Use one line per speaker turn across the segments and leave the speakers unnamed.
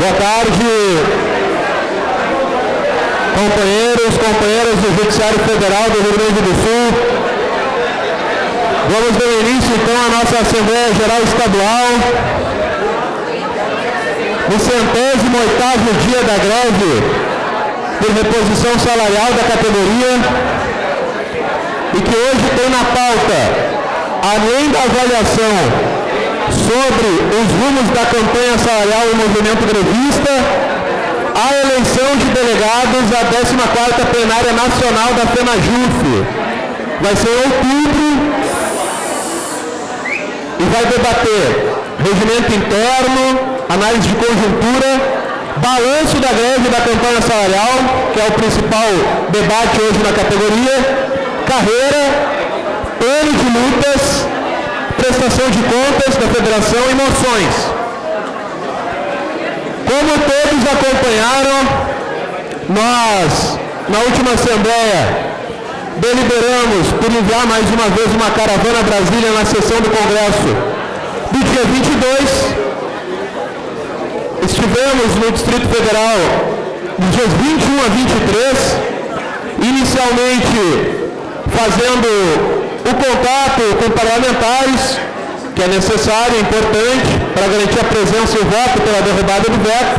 Boa tarde, companheiras do Judiciário Federal do Rio Grande do Sul. Vamos dar início então à nossa Assembleia Geral Estadual, no 108º dia da greve por reposição salarial da categoria, e que hoje tem na pauta, além da avaliação sobre os rumos da campanha salarial e movimento grevista, a eleição de delegados à 14ª Plenária Nacional da FENAJUF. Vai ser em outubro e vai debater regimento interno, análise de conjuntura, balanço da greve da campanha salarial, que é o principal debate hoje na categoria, carreira, plano de lutas, prestação de contas da federação e moções. Como todos acompanharam, nós, na última Assembleia, deliberamos por enviar mais uma vez uma caravana a Brasília na sessão do Congresso do dia 22. Estivemos no Distrito Federal dos dias 21 a 23, inicialmente fazendo o contato com parlamentares, que é necessário, é importante, para garantir a presença e o voto pela derrubada do veto.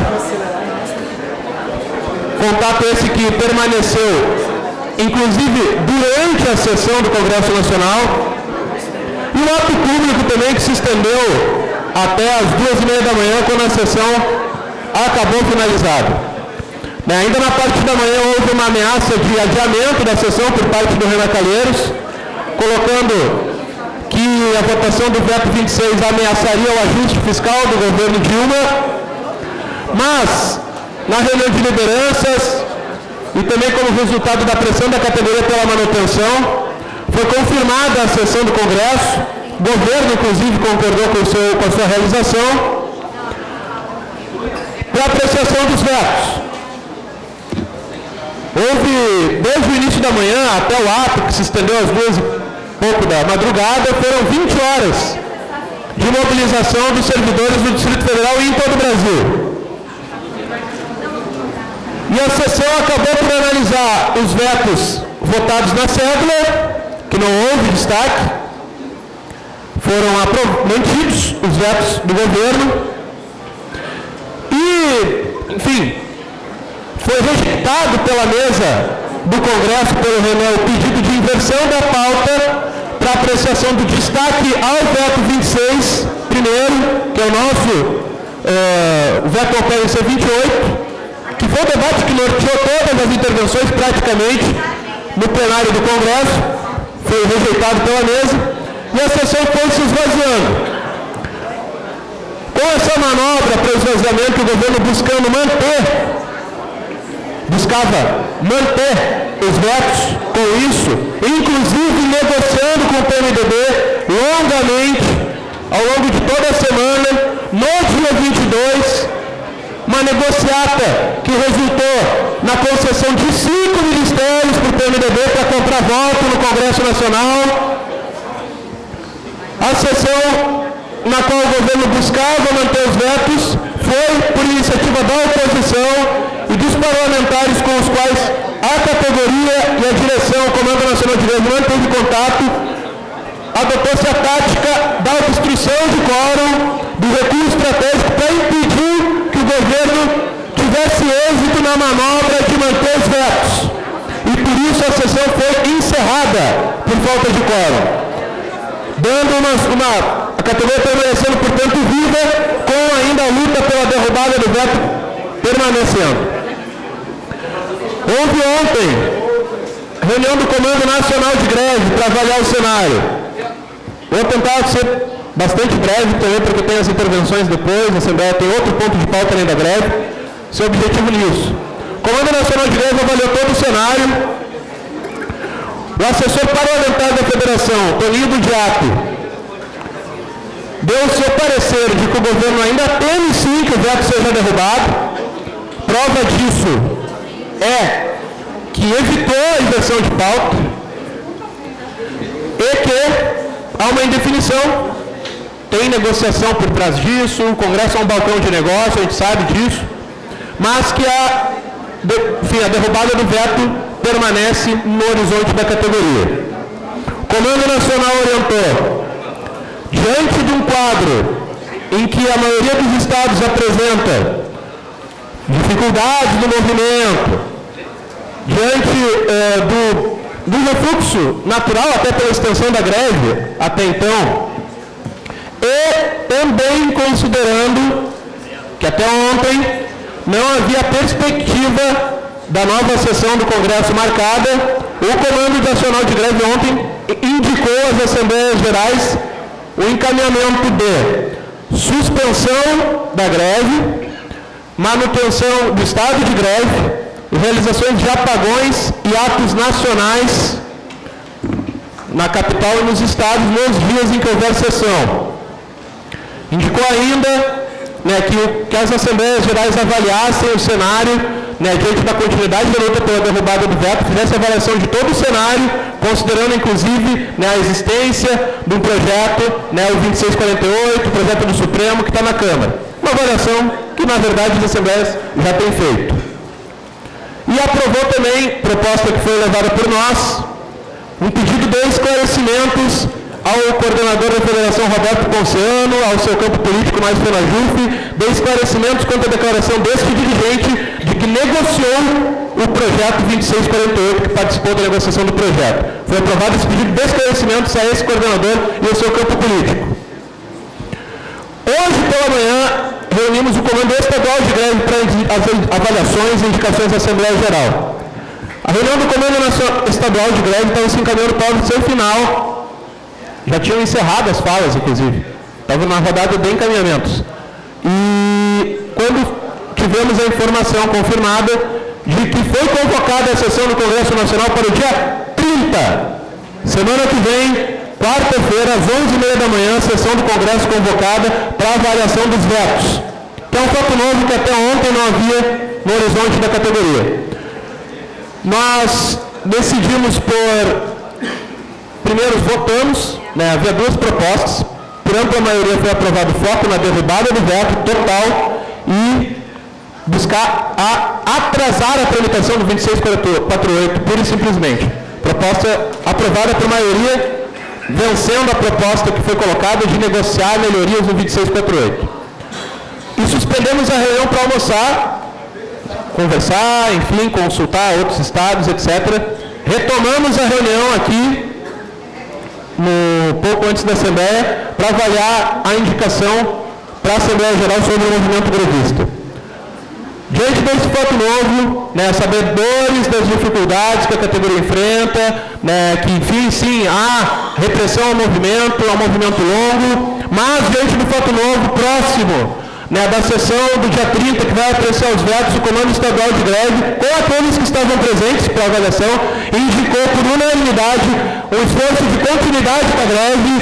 Contato esse que permaneceu, inclusive, durante a sessão do Congresso Nacional, e o ato público também, que se estendeu até às 2h30 da manhã, quando a sessão acabou finalizada. Ainda na parte da manhã houve uma ameaça de adiamento da sessão por parte do Renan Calheiros, colocando que a votação do veto 26 ameaçaria o ajuste fiscal do governo Dilma, mas, na reunião de lideranças, e também como resultado da pressão da categoria pela manutenção, foi confirmada a sessão do Congresso, o governo, inclusive, concordou com a sua realização, para apreciação dos vetos. Houve, desde o início da manhã até o ato, que se estendeu às 2h pouco da madrugada, foram 20 horas de mobilização dos servidores do Distrito Federal e em todo o Brasil. E a sessão acabou por analisar os vetos votados na cédula, que não houve destaque, foram mantidos os vetos do governo, e, enfim, foi rejeitado pela mesa do Congresso, pelo Renan, o pedido de inversão da pauta para apreciação do destaque ao veto 26, primeiro, que é o nosso veto ao PLC 28, que foi o debate que norteou todas as intervenções praticamente no plenário do Congresso, foi rejeitado pela mesa, e a sessão foi se esvaziando. Com essa manobra para o esvaziamento, o governo buscava manter os vetos com isso, inclusive negociando com o PMDB longamente, ao longo de toda a semana, no dia 22, uma negociata que resultou na concessão de 5 ministérios para o PMDB para comprar voto no Congresso Nacional. A sessão na qual o governo buscava manter os vetos foi por iniciativa da oposição e dos parlamentares com os quais a categoria e a direção, o Comando Nacional de Greve, manteve contato, adotou-se a tática da obstrução de quórum, do recurso estratégico para impedir que o governo tivesse êxito na manobra de manter os vetos. E por isso a sessão foi encerrada por falta de quórum, dando a categoria permanecendo, portanto, viva, com ainda a luta pela derrubada do veto permanecendo. Houve ontem reunião do Comando Nacional de Greve para avaliar o cenário. Vou tentar ser bastante breve também, porque tem as intervenções depois, a Assembleia tem outro ponto de pauta além da greve, seu objetivo nisso. O Comando Nacional de Greve avaliou todo o cenário. O assessor parlamentar da Federação, Toninho Budiato, deu o seu parecer de que o governo ainda teme sim que o veto seja derrubado. Prova disso é que evitou a inversão de pauta e que há uma indefinição. Tem negociação por trás disso, o Congresso é um balcão de negócio, a gente sabe disso. mas que a derrubada do veto permanece no horizonte da categoria. O Comando Nacional orientou, diante de um quadro em que a maioria dos estados apresenta dificuldades no movimento, diante do refluxo natural, até pela extensão da greve até então, e também considerando que até ontem não havia perspectiva da nova sessão do Congresso marcada, o Comando Nacional de Greve ontem indicou às Assembleias Gerais o encaminhamento de suspensão da greve, manutenção do estado de greve, realizações de apagões e atos nacionais na capital e nos estados nos dias em que houver sessão. Indicou ainda que as Assembleias Gerais avaliassem o cenário, diante da continuidade da luta pela derrubada do veto, fizesse avaliação de todo o cenário, considerando inclusive a existência de um projeto, o 2648, o projeto do Supremo que está na Câmara. Uma avaliação que, na verdade, as Assembleias já têm feito. E aprovou também, proposta que foi levada por nós, um pedido de esclarecimentos ao coordenador da Federação, Roberto Ponciano, ao seu campo político, mais Fenajuf, de esclarecimentos quanto à declaração deste dirigente de que negociou o projeto 2648, que participou da negociação do projeto. Foi aprovado esse pedido de esclarecimentos a esse coordenador e ao seu campo político. Hoje, pela manhã, reunimos o Comando Estadual de Greve para as avaliações e indicações da Assembleia Geral. A reunião do Comando Estadual de Greve estava se encaminhando para o seu final. Já tinham encerrado as falas, inclusive. Estava na rodada de encaminhamentos. E quando tivemos a informação confirmada de que foi convocada a sessão do Congresso Nacional para o dia 30, semana que vem, quarta-feira, às 11h30 da manhã, sessão do Congresso convocada para a avaliação dos vetos. Que é um fato novo que até ontem não havia no horizonte da categoria. Nós decidimos primeiro votamos, havia duas propostas, por ampla maioria foi aprovado foco na derrubada do veto total e buscar atrasar a tramitação do 2648, pura e simplesmente. Proposta aprovada por maioria, vencendo a proposta que foi colocada de negociar melhorias no 2648. E suspendemos a reunião para almoçar, conversar, enfim, consultar outros estados, etc. Retomamos a reunião aqui, pouco antes da Assembleia, para avaliar a indicação para a Assembleia Geral sobre o movimento grevista. Diante desse fato novo, sabedores das dificuldades que a categoria enfrenta, que, enfim, sim, há repressão ao movimento longo, mas diante do fato novo, próximo da sessão do dia 30, que vai apreciar os vetos, o Comando Estadual de Greve, com aqueles que estavam presentes para a avaliação, indicou por unanimidade um esforço de continuidade da greve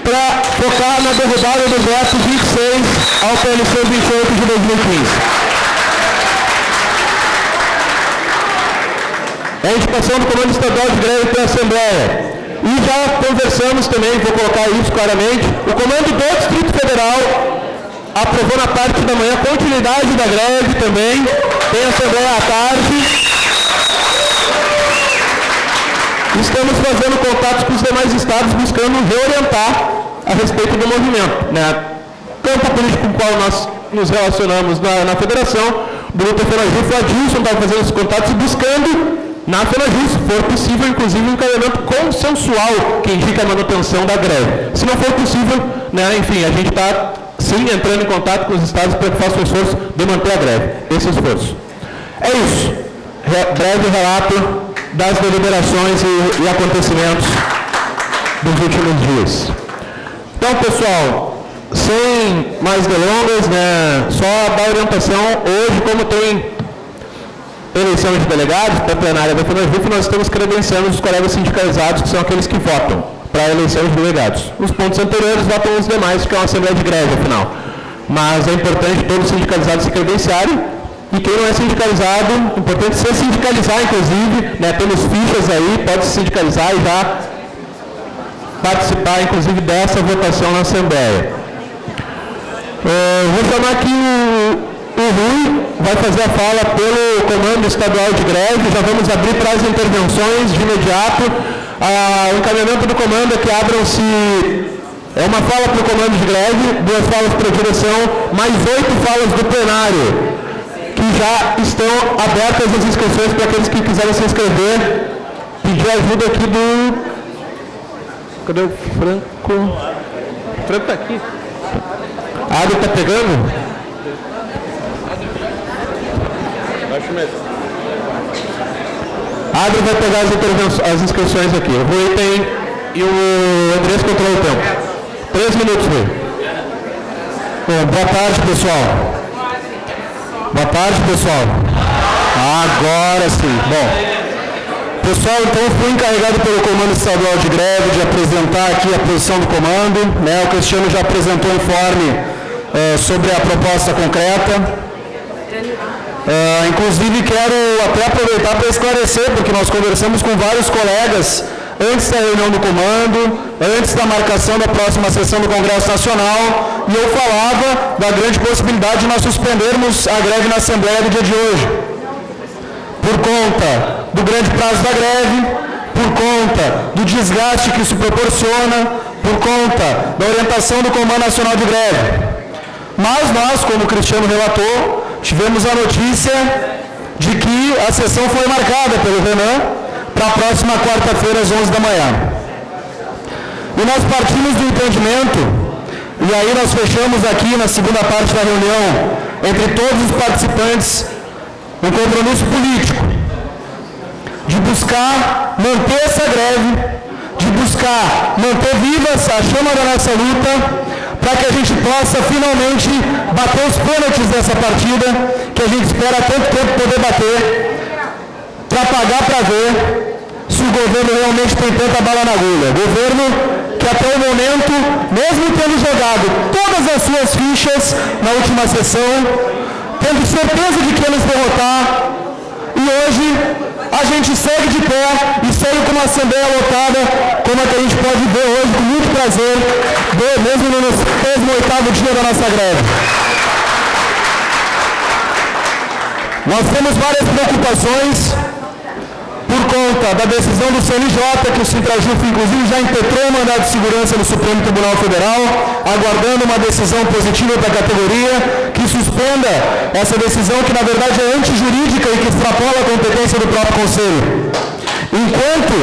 para focar na derrubada do veto 26 ao PLC 28 de 2015. É a indicação do Comando Estadual de Greve para a Assembleia. E já conversamos também, vou colocar isso claramente, o Comando do Distrito Federal aprovou na parte da manhã a continuidade da greve também, tem Assembleia à tarde. Estamos fazendo contatos com os demais estados, buscando reorientar a respeito do movimento. Campo político com o qual nós nos relacionamos na federação, do Luta Fenajuf, o Adilson estava fazendo esses contatos e buscando na Fenajuf, se for possível, inclusive, um encaminhamento consensual que indica a manutenção da greve. Se não for possível, enfim, a gente está sim entrando em contato com os estados para que façam o esforço de manter a greve. Esse esforço. É isso. Breve relato das deliberações e acontecimentos dos últimos dias. Então, pessoal, sem mais delongas, só dar orientação. Hoje, como tem eleição de delegados para a plenária da Fenajuf, nós estamos credenciando os colegas sindicalizados, que são aqueles que votam para a eleição de delegados. Os pontos anteriores votam os demais, que é uma assembleia de greve, afinal. Mas é importante todos os sindicalizados se credenciarem, e quem não é sindicalizado, é importante se sindicalizar, inclusive, temos fichas aí, pode se sindicalizar e já participar, inclusive, dessa votação na Assembleia. Vou chamar aqui o Rui vai fazer a fala pelo Comando Estadual de Greve. Já vamos abrir para as intervenções de imediato. O encaminhamento do comando é que abram-se... É uma fala para o comando de greve, 2 falas para a direção, mais 8 falas do plenário, que já estão abertas as inscrições para aqueles que quiserem se inscrever. Pedir ajuda aqui do... Cadê o Franco? O Franco está aqui. A área está pegando? Acho mesmo. A Adri vai pegar as inscrições aqui. O Rui tem e o Andrés controla o tempo. 3 minutos, Rui. Bom, boa tarde, pessoal. Boa tarde, pessoal. Agora sim. Bom, pessoal, então eu fui encarregado pelo Comando Estadual de Greve de apresentar aqui a posição do comando. O Cristiano já apresentou o informe sobre a proposta concreta. Inclusive quero até aproveitar para esclarecer, porque nós conversamos com vários colegas antes da reunião do comando, antes da marcação da próxima sessão do Congresso Nacional, e eu falava da grande possibilidade de nós suspendermos a greve na Assembleia do dia de hoje, por conta do grande prazo da greve, por conta do desgaste que isso proporciona, por conta da orientação do Comando Nacional de Greve. Mas nós, como o Cristiano relatou, tivemos a notícia de que a sessão foi marcada pelo Renan para a próxima quarta-feira, às 11 da manhã. E nós partimos do entendimento, e aí nós fechamos aqui na segunda parte da reunião, entre todos os participantes, um compromisso político, de buscar manter essa greve, de buscar manter vivas a chama da nossa luta, para que a gente possa finalmente bater os pênaltis dessa partida, que a gente espera há tanto tempo poder bater, para pagar para ver se o governo realmente tem tanta bala na agulha. Governo que até o momento, mesmo tendo jogado todas as suas fichas na última sessão, tendo certeza de que ia nos derrotar, e hoje a gente segue de pé e segue com uma assembleia lotada, como a que a gente pode ver hoje, com muito prazer, mesmo no 38º dia da nossa greve. Nós temos várias preocupações por conta da decisão do CNJ, que o Sintrajuf, inclusive, já impetrou o mandado de segurança no Supremo Tribunal Federal, aguardando uma decisão positiva da categoria, que suspenda essa decisão, que na verdade é antijurídica e que extrapola a competência do próprio Conselho. Enquanto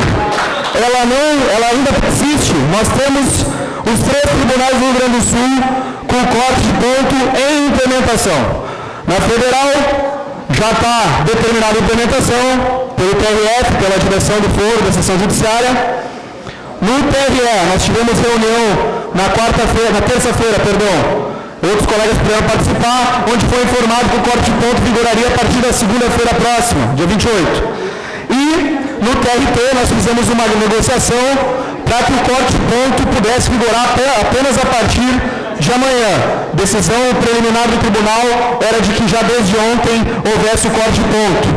ela ainda persiste, nós temos os 3 tribunais do Rio Grande do Sul com corte de ponto em implementação. Na Federal, já está determinada a implementação pelo TRF, pela direção do foro da sessão judiciária. No TRE, nós tivemos reunião na terça-feira, outros colegas puderam participar, onde foi informado que o corte de ponto vigoraria a partir da segunda-feira próxima, dia 28. E no TRT nós fizemos uma negociação para que o corte de ponto pudesse vigorar apenas a partir de amanhã. Decisão preliminar do tribunal era de que já desde ontem houvesse o corte de ponto.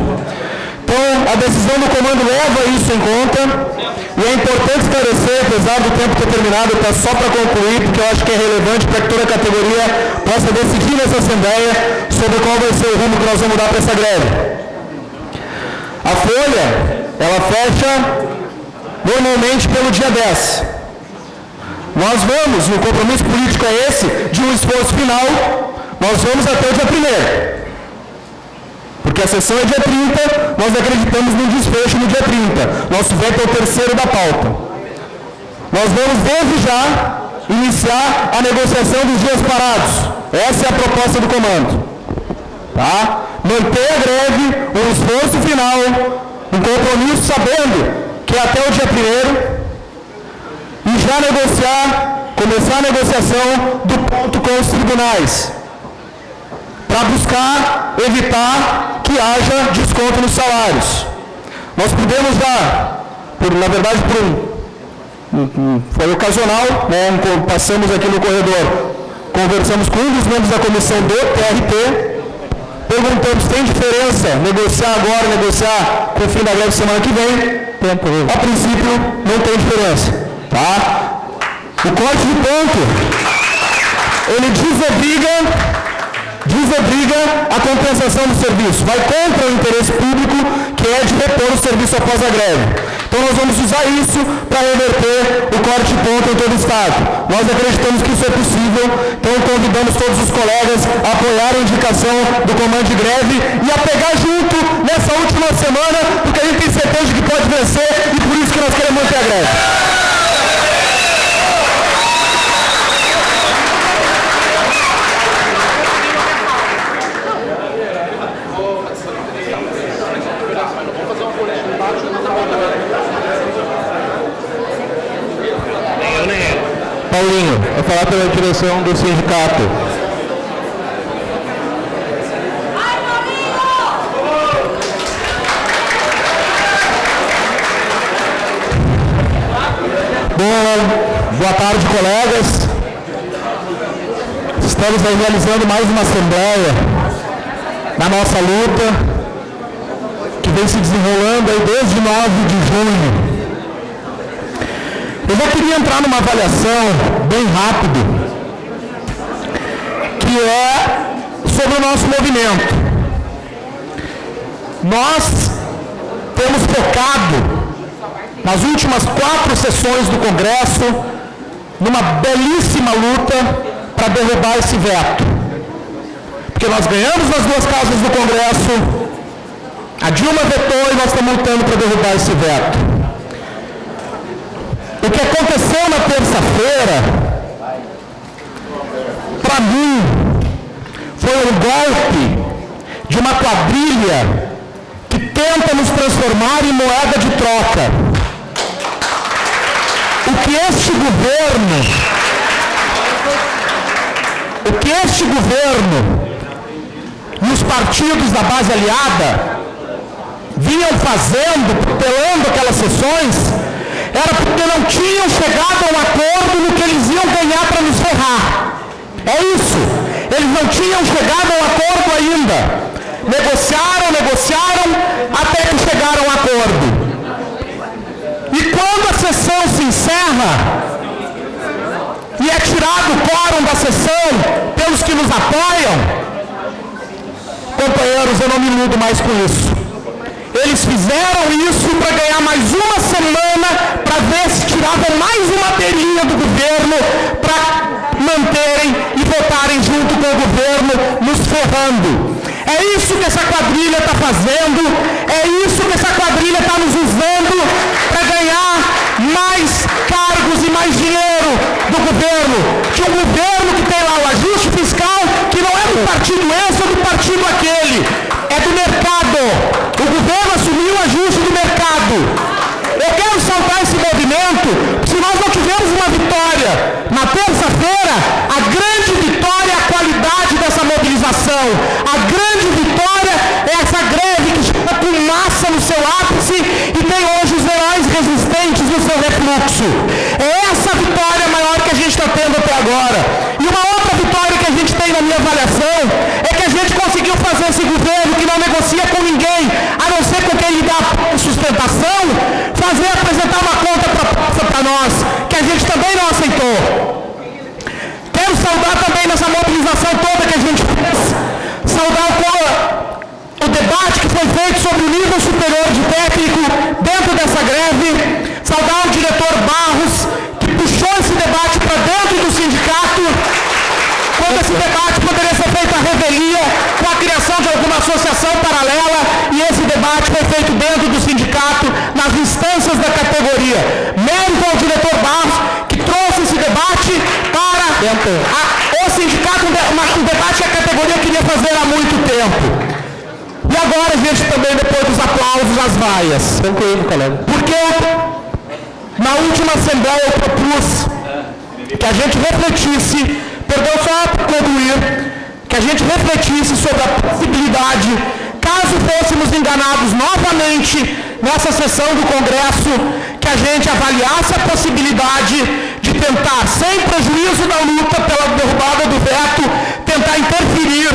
Então, a decisão do comando leva isso em conta, e é importante esclarecer, apesar do tempo ter terminado, tá só para concluir, porque eu acho que é relevante para que toda a categoria possa decidir nessa Assembleia sobre qual vai ser o rumo que nós vamos dar para essa greve. A folha, ela fecha normalmente pelo dia 10. Nós vamos, e o compromisso político é esse, de um esforço final, nós vamos até o dia 1º. Porque a sessão é dia 30, nós acreditamos no desfecho no dia 30. Nosso veto é o 3º da pauta. Nós vamos, desde já, iniciar a negociação dos dias parados. Essa é a proposta do comando. Tá? Manter a greve, um esforço final, um compromisso sabendo que até o dia 1º, e já começar a negociação do ponto com os tribunais, para buscar evitar que haja desconto nos salários. Nós pudemos dar, foi ocasional, né, passamos aqui no corredor, conversamos com um dos membros da comissão do TRT, perguntamos se tem diferença negociar agora, negociar com o fim da greve semana que vem. A princípio, não tem diferença. Tá? O corte de ponto, ele desobriga desobriga a compensação do serviço, vai contra o interesse público, que é de repor o serviço após a greve. Então nós vamos usar isso para reverter o corte de ponto em todo o Estado. Nós acreditamos que isso é possível, então convidamos todos os colegas a apoiar a indicação do comando de greve e a pegar junto nessa última semana, porque a gente tem certeza de que pode vencer e por isso que nós queremos manter a greve. Paulinho, vai falar pela direção do sindicato. Boa tarde, colegas. Estamos aí realizando mais uma assembleia na nossa luta, que vem se desenrolando aí desde 9 de junho. Eu já queria entrar numa avaliação bem rápido, que é sobre o nosso movimento. Nós temos focado nas últimas 4 sessões do Congresso numa belíssima luta para derrubar esse veto. Porque nós ganhamos nas 2 casas do Congresso, a Dilma vetou e nós estamos lutando para derrubar esse veto. O que aconteceu na terça-feira, para mim, foi um golpe de uma quadrilha que tenta nos transformar em moeda de troca. O que este governo e os partidos da base aliada vinham fazendo, protelando aquelas sessões, era porque não tinham chegado a um acordo no que eles iam ganhar para nos ferrar. É isso. Eles não tinham chegado a um acordo ainda. Negociaram, até que chegaram a um acordo. E quando a sessão se encerra, e é tirado o quórum da sessão pelos que nos apoiam, companheiros, eu não me iludo mais com isso. Eles fizeram isso para ganhar mais uma semana, para ver se tiravam mais uma telinha do governo, para manterem e votarem junto com o governo, nos ferrando. É isso que essa quadrilha está fazendo, é isso que essa quadrilha está nos usando para ganhar mais cargos e mais dinheiro do governo. Que um governo que tem lá o ajuste fiscal, que não é do partido esse ou do partido aquele, é do mercado. O governo assumiu o ajuste do mercado. Eu quero saudar esse movimento, se nós não tivermos uma vitória na terça-feira, a grande vitória é a qualidade dessa mobilização. A grande vitória é essa greve que chega com massa no seu ápice e tem hoje os heróis resistentes no seu refluxo. É essa vitória maior que a gente está tendo até agora. E uma outra vitória que a gente tem na minha avaliação é que a gente conseguiu fazer esse governo que não negocia com ninguém, a não ser com quem lhe dá sustentação, apresentar uma conta proposta para nós, que a gente também não aceitou. Quero saudar também nessa mobilização toda que a gente fez, saudar o debate que foi feito sobre o nível superior de técnico dentro dessa greve, saudar o diretor Barros, que puxou esse debate para dentro do sindicato, quando esse debate poderia ser feito à revelia, com a criação de alguma associação paralela, e esse debate foi feito dentro do sindicato, nas instâncias da categoria. Mérito ao diretor Barros, que trouxe esse debate para o sindicato, um debate que a categoria queria fazer há muito tempo. E agora a gente também, depois dos aplausos, as vaias. Concluindo, colega. Porque na última assembleia eu propus que a gente refletisse, perdão, só para concluir, que a gente refletisse sobre a possibilidade, caso fôssemos enganados novamente nessa sessão do Congresso, que a gente avaliasse a possibilidade de tentar, sem prejuízo da luta pela derrubada do veto, tentar interferir,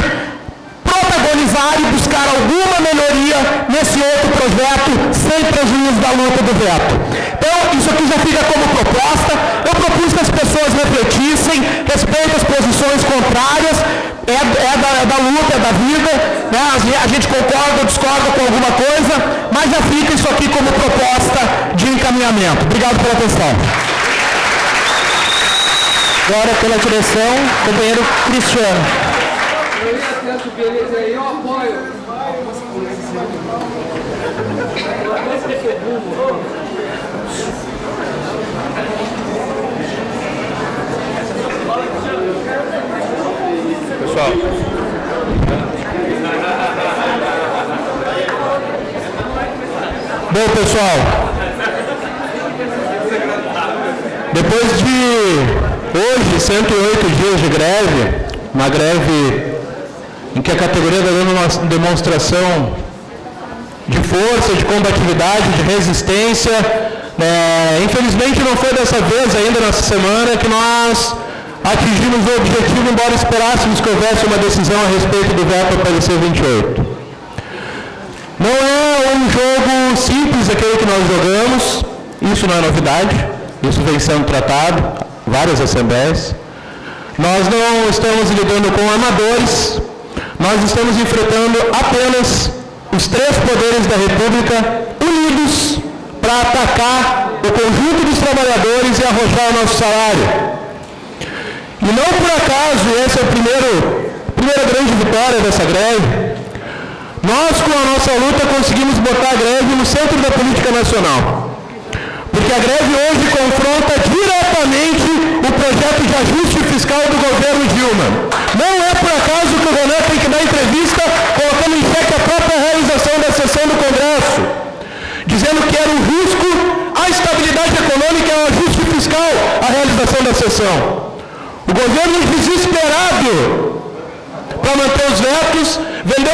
protagonizar e buscar alguma melhoria nesse outro projeto, sem prejuízo da luta do veto. Então, isso aqui já fica como proposta. Eu propus que as pessoas refletissem, respeitem as posições contrárias, é da luta, é da vida, né? A gente concorda ou discorda com alguma coisa, mas já fica isso aqui como proposta de encaminhamento. Obrigado pela atenção.
Agora, pela direção, companheiro Cristiano.
Eu ia tanto, beleza, aí eu apoio.
Pessoal. Bom, pessoal, depois de hoje, 108 dias de greve, uma greve em que a categoria está dando uma demonstração de força, de combatividade, de resistência. Infelizmente não foi dessa vez ainda nessa semana que nós atingimos o objetivo, embora esperássemos que houvesse uma decisão a respeito do veto ao PLC 28. Não é um jogo simples aquele que nós jogamos, isso não é novidade, isso vem sendo tratado, várias assembleias. Nós não estamos lidando com amadores, nós estamos enfrentando apenas os três poderes da República unidos para atacar o conjunto dos trabalhadores e arrojar o nosso salário. E não por acaso, essa é a primeira grande vitória dessa greve, nós com a nossa luta conseguimos botar a greve no centro da política nacional. Porque a greve hoje confronta diretamente o projeto de ajuste fiscal do governo Dilma. Não é por acaso que o Ronan tem que dar entrevista colocando em xeque a própria realização da sessão do Congresso, dizendo que era um risco à estabilidade econômica e ao ajuste fiscal a realização da sessão. O governo desesperado para manter os vetos, vendeu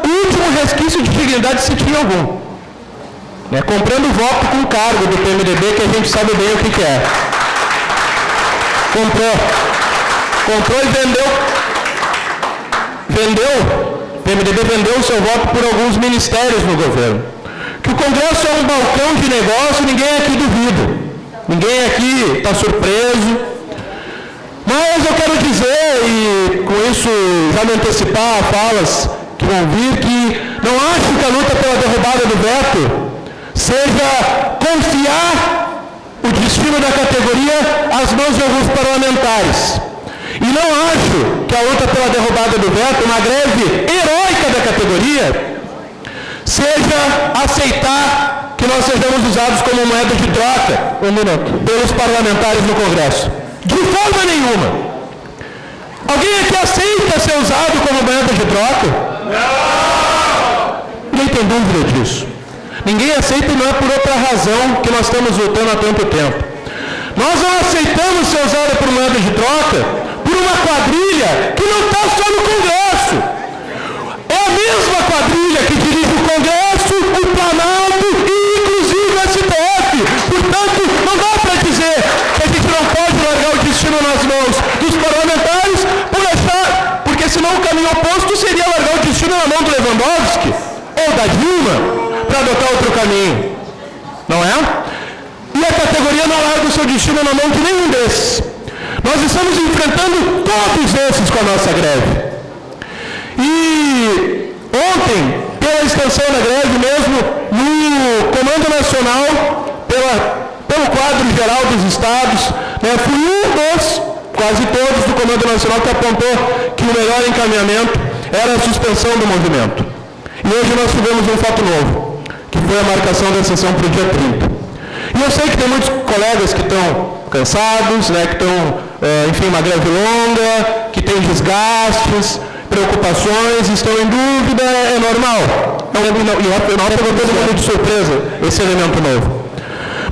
o último resquício de dignidade, se tinha algum. Comprando voto com cargo do PMDB, que a gente sabe bem o que é. Comprou e vendeu. O PMDB vendeu o seu voto por alguns ministérios no governo. Que o Congresso é um balcão de negócio, ninguém aqui duvida. Ninguém aqui está surpreso. Mas eu quero dizer, e com isso já me antecipar a falas que vão vir, que não acho que a luta pela derrubada do veto seja confiar o destino da categoria às mãos de alguns parlamentares. E não acho que a luta pela derrubada do veto, uma greve heróica da categoria, seja aceitar que nós sejamos usados como moeda de troca pelos parlamentares no Congresso. De forma nenhuma. Alguém aqui aceita ser usado como moeda de troca? Não! Ninguém tem dúvida disso. Ninguém aceita e não é por outra razão que nós estamos lutando há tanto tempo. Nós não aceitamos ser usado por moeda de troca por uma quadrilha que não está só no Congresso. É a mesma quadrilha que dirige o Congresso, o Planalto e inclusive o STF. Portanto, não dá para dizer que a gente não pode largar o destino nas mãos dos parlamentares porque senão o caminho oposto seria largar o destino na mão do Lewandowski ou da Dilma para adotar outro caminho. Não é? E a categoria não larga o seu destino na mão de nenhum desses. Nós estamos enfrentando todos esses com a nossa greve. E ontem, pela extensão da greve mesmo, no Comando Nacional, pelo quadro geral dos estados, fui um dos, quase todos, do Comando Nacional que apontou que o melhor encaminhamento era a suspensão do movimento. E hoje nós tivemos um fato novo, que foi a marcação da sessão para o dia 30. E eu sei que tem muitos colegas que estão cansados, que estão, enfim, uma greve longa, que tem desgastes, preocupações, estão em dúvida, é normal. E nós pegou todo mundo de surpresa esse elemento novo.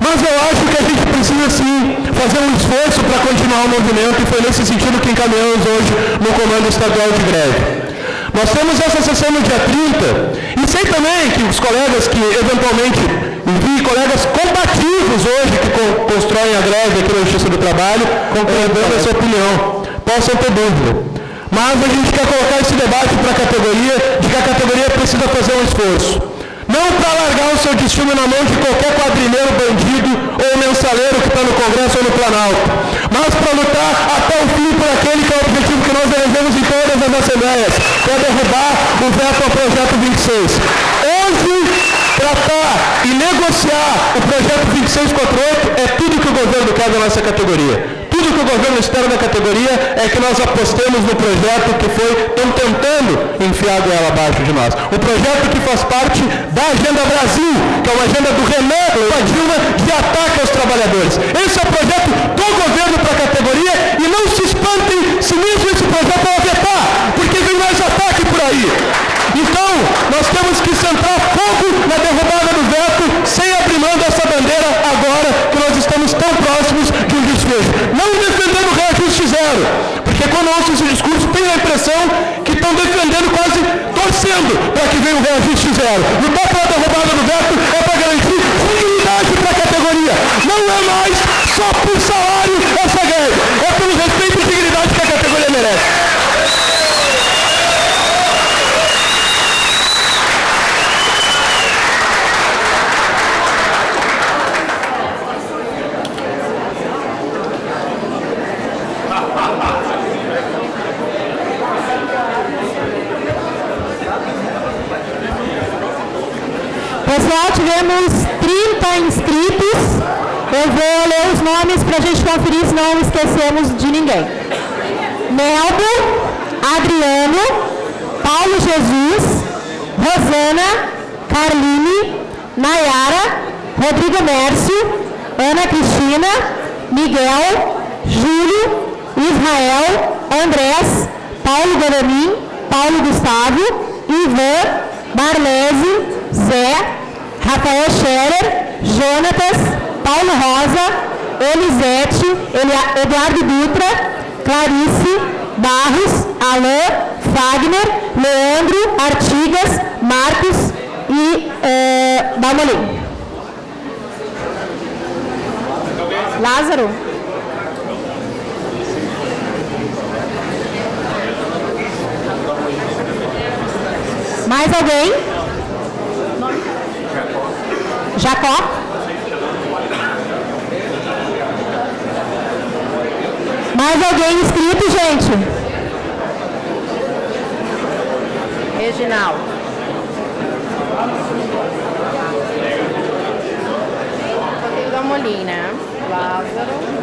Mas eu acho que a gente precisa sim fazer um esforço para continuar o movimento, e foi nesse sentido que encaminhamos hoje no Comando Estadual de Greve. Nós temos essa sessão no dia 30, e sei também que os colegas que eventualmente, vi colegas combativos hoje que constroem a greve aqui na Justiça do Trabalho, concordando essa opinião, possam ter dúvida. Mas a gente quer colocar esse debate para a categoria, de que a categoria precisa fazer um esforço. Não para largar o seu destino na mão de qualquer quadrilheiro bandido ou mensaleiro que está no Congresso ou no Planalto, mas para lutar até o fim por aquele que é o objetivo que nós elegemos em todas as assembleias, que é derrubar o veto ao projeto 26. Hoje, tratar e negociar o projeto 2648 é tudo que o governo quer da nossa categoria. Tudo que o governo espera da categoria é que nós apostemos no projeto que estão tentando enfiar a goela abaixo de nós. O projeto que faz parte da Agenda Brasil, que é uma agenda do Renan e da Dilma de ataque aos trabalhadores. Esse é o projeto do governo para a categoria e não se espantem se mesmo esse projeto vai afetar, porque vem mais ataque por aí. Então, nós temos que centrar fogo na derrubada do veto sem abrir mão dessa bandeira agora que nós estamos tão próximos de um desfecho. Não defendendo o reajuste zero, porque quando eu ouço esse discurso, tenho a impressão que estão defendendo, quase torcendo para que venha o reajuste zero. Lutar pela derrubada do veto é para garantir dignidade para a categoria. Não é mais só por salário essa greve, é pelo respeito e dignidade que a categoria merece.
Pessoal, tivemos 30 inscritos. Eu vou ler os nomes para a gente conferir se não esquecemos de ninguém. Melbo, Adriano, Paulo Jesus, Rosana, Carline, Nayara, Rodrigo Mércio, Ana Cristina, Miguel, Júlio, Israel, Andrés, Paulo Godomin, Paulo Gustavo, Ivan, Marlese, Zé, Rafael Scherer, Jonatas, Paulo Rosa, Elisete, Eduardo Dutra, Clarice, Barros, Alain, Fagner, Leandro, Artigas, Marcos e Dalmolin. Lázaro? Mais alguém? Jacó? Mais alguém inscrito, gente? Reginaldo. Rodrigo da Molina. Lázaro.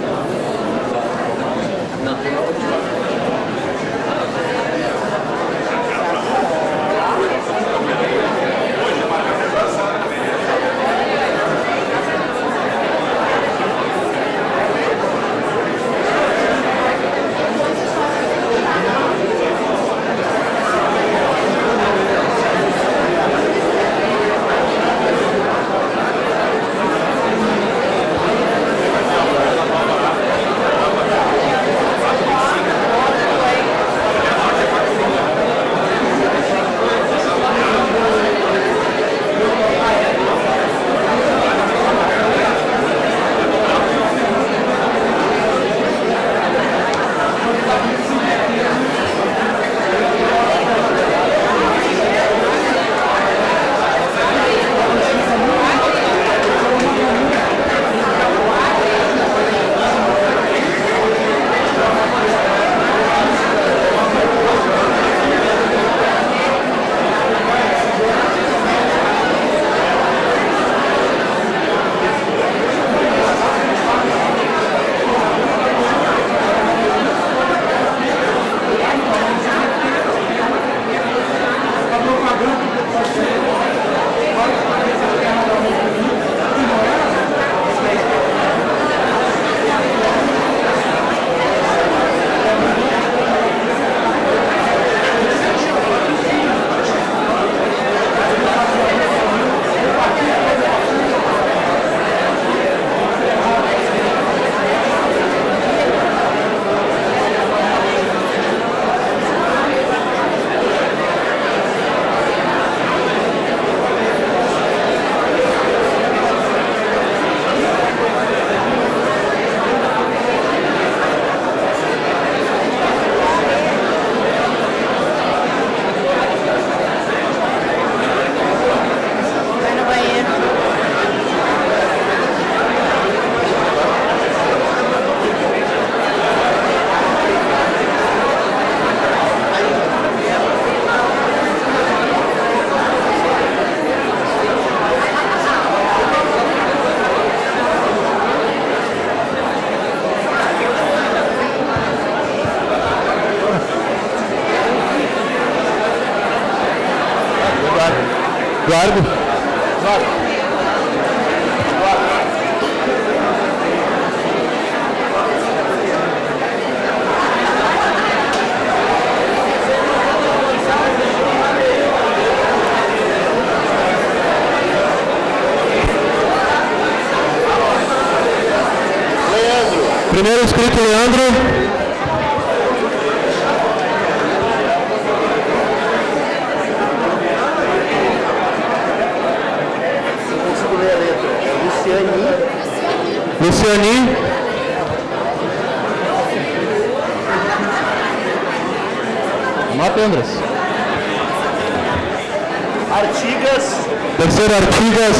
Eduardo. Primeiro inscrito, Leandro. Luciani. Matendras.
Artigas.
Terceiro, Artigas.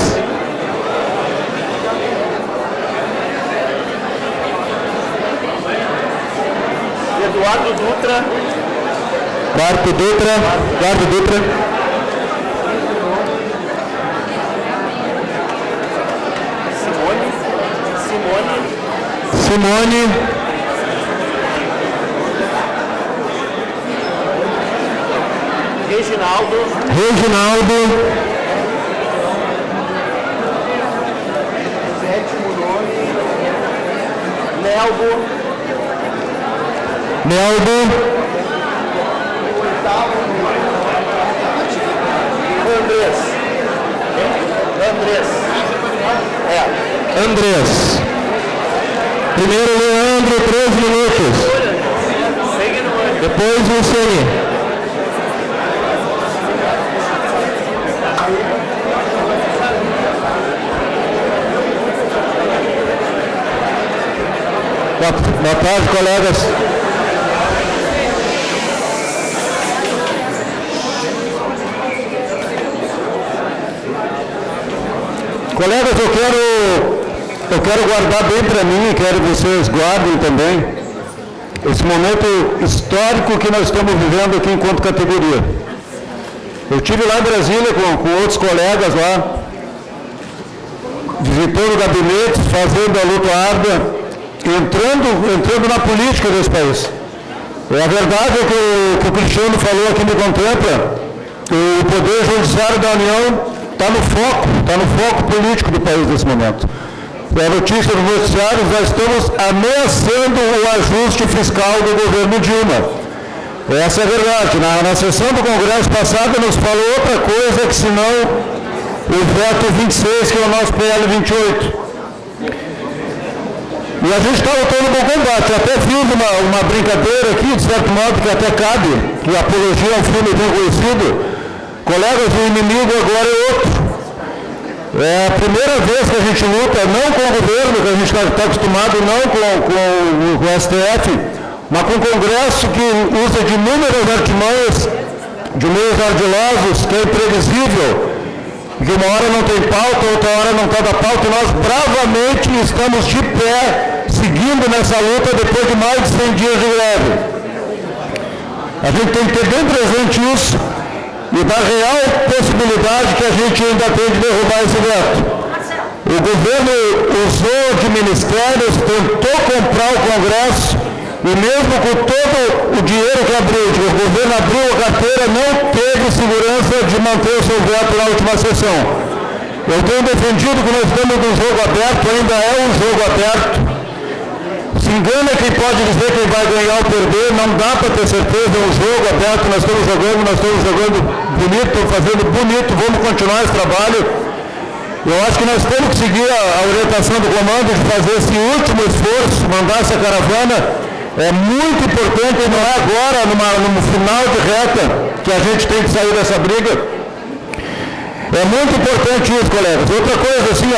Eduardo Dutra.
Quarto, Dutra. Quarto, Dutra. Simone. Reginaldo.
Sétimo nome. Nelbo. Oitavo nome.
Andrés. Primeiro, Leandro, 3 minutos. Depois, Luciani. Boa tarde, colegas. Colegas, eu quero guardar bem para mim e quero que vocês guardem também esse momento histórico que nós estamos vivendo aqui enquanto categoria. Eu estive lá em Brasília com outros colegas lá, visitando gabinetes, fazendo a luta árdua, entrando na política desse país. A verdade é que o Cristiano falou aqui me contempla, o Poder Judiciário da União está no foco político do país nesse momento. A notícia dos noticiários, nós estamos ameaçando o ajuste fiscal do governo Dilma. Essa é a verdade. Na sessão do Congresso passada nos falou outra coisa que senão o veto 26, que é o nosso PL 28. E a gente está lutando no bom combate. Eu até fiz uma brincadeira aqui, de certo modo, que até cabe, que a apologia é um filme bem conhecido. Colegas, o inimigo agora é outro. É a primeira vez que a gente luta, não com o governo, que a gente está acostumado, não com o STF, mas com o Congresso que usa de inúmeras artimanhas, de meios ardilosos, que é imprevisível, que uma hora não tem pauta, outra hora não está da pauta, e nós bravamente estamos de pé, seguindo nessa luta depois de mais de 100 dias de greve. A gente tem que ter bem presente isso, e da real possibilidade que a gente ainda tem de derrubar esse veto. O governo usou de ministérios, tentou comprar o Congresso, e mesmo com todo o dinheiro que abriu, o governo abriu a carteira, não teve segurança de manter o seu veto na última sessão. Eu tenho defendido que nós estamos num jogo aberto, ainda é um jogo aberto. Se engana quem pode dizer quem vai ganhar ou perder, não dá para ter certeza, é um jogo aberto, nós estamos jogando bonito, estamos fazendo bonito, vamos continuar esse trabalho. Eu acho que nós temos que seguir a orientação do comando de fazer esse último esforço, mandar essa caravana. É muito importante, não é agora, no final de reta, que a gente tem que sair dessa briga. É muito importante isso, colegas. Outra coisa assim,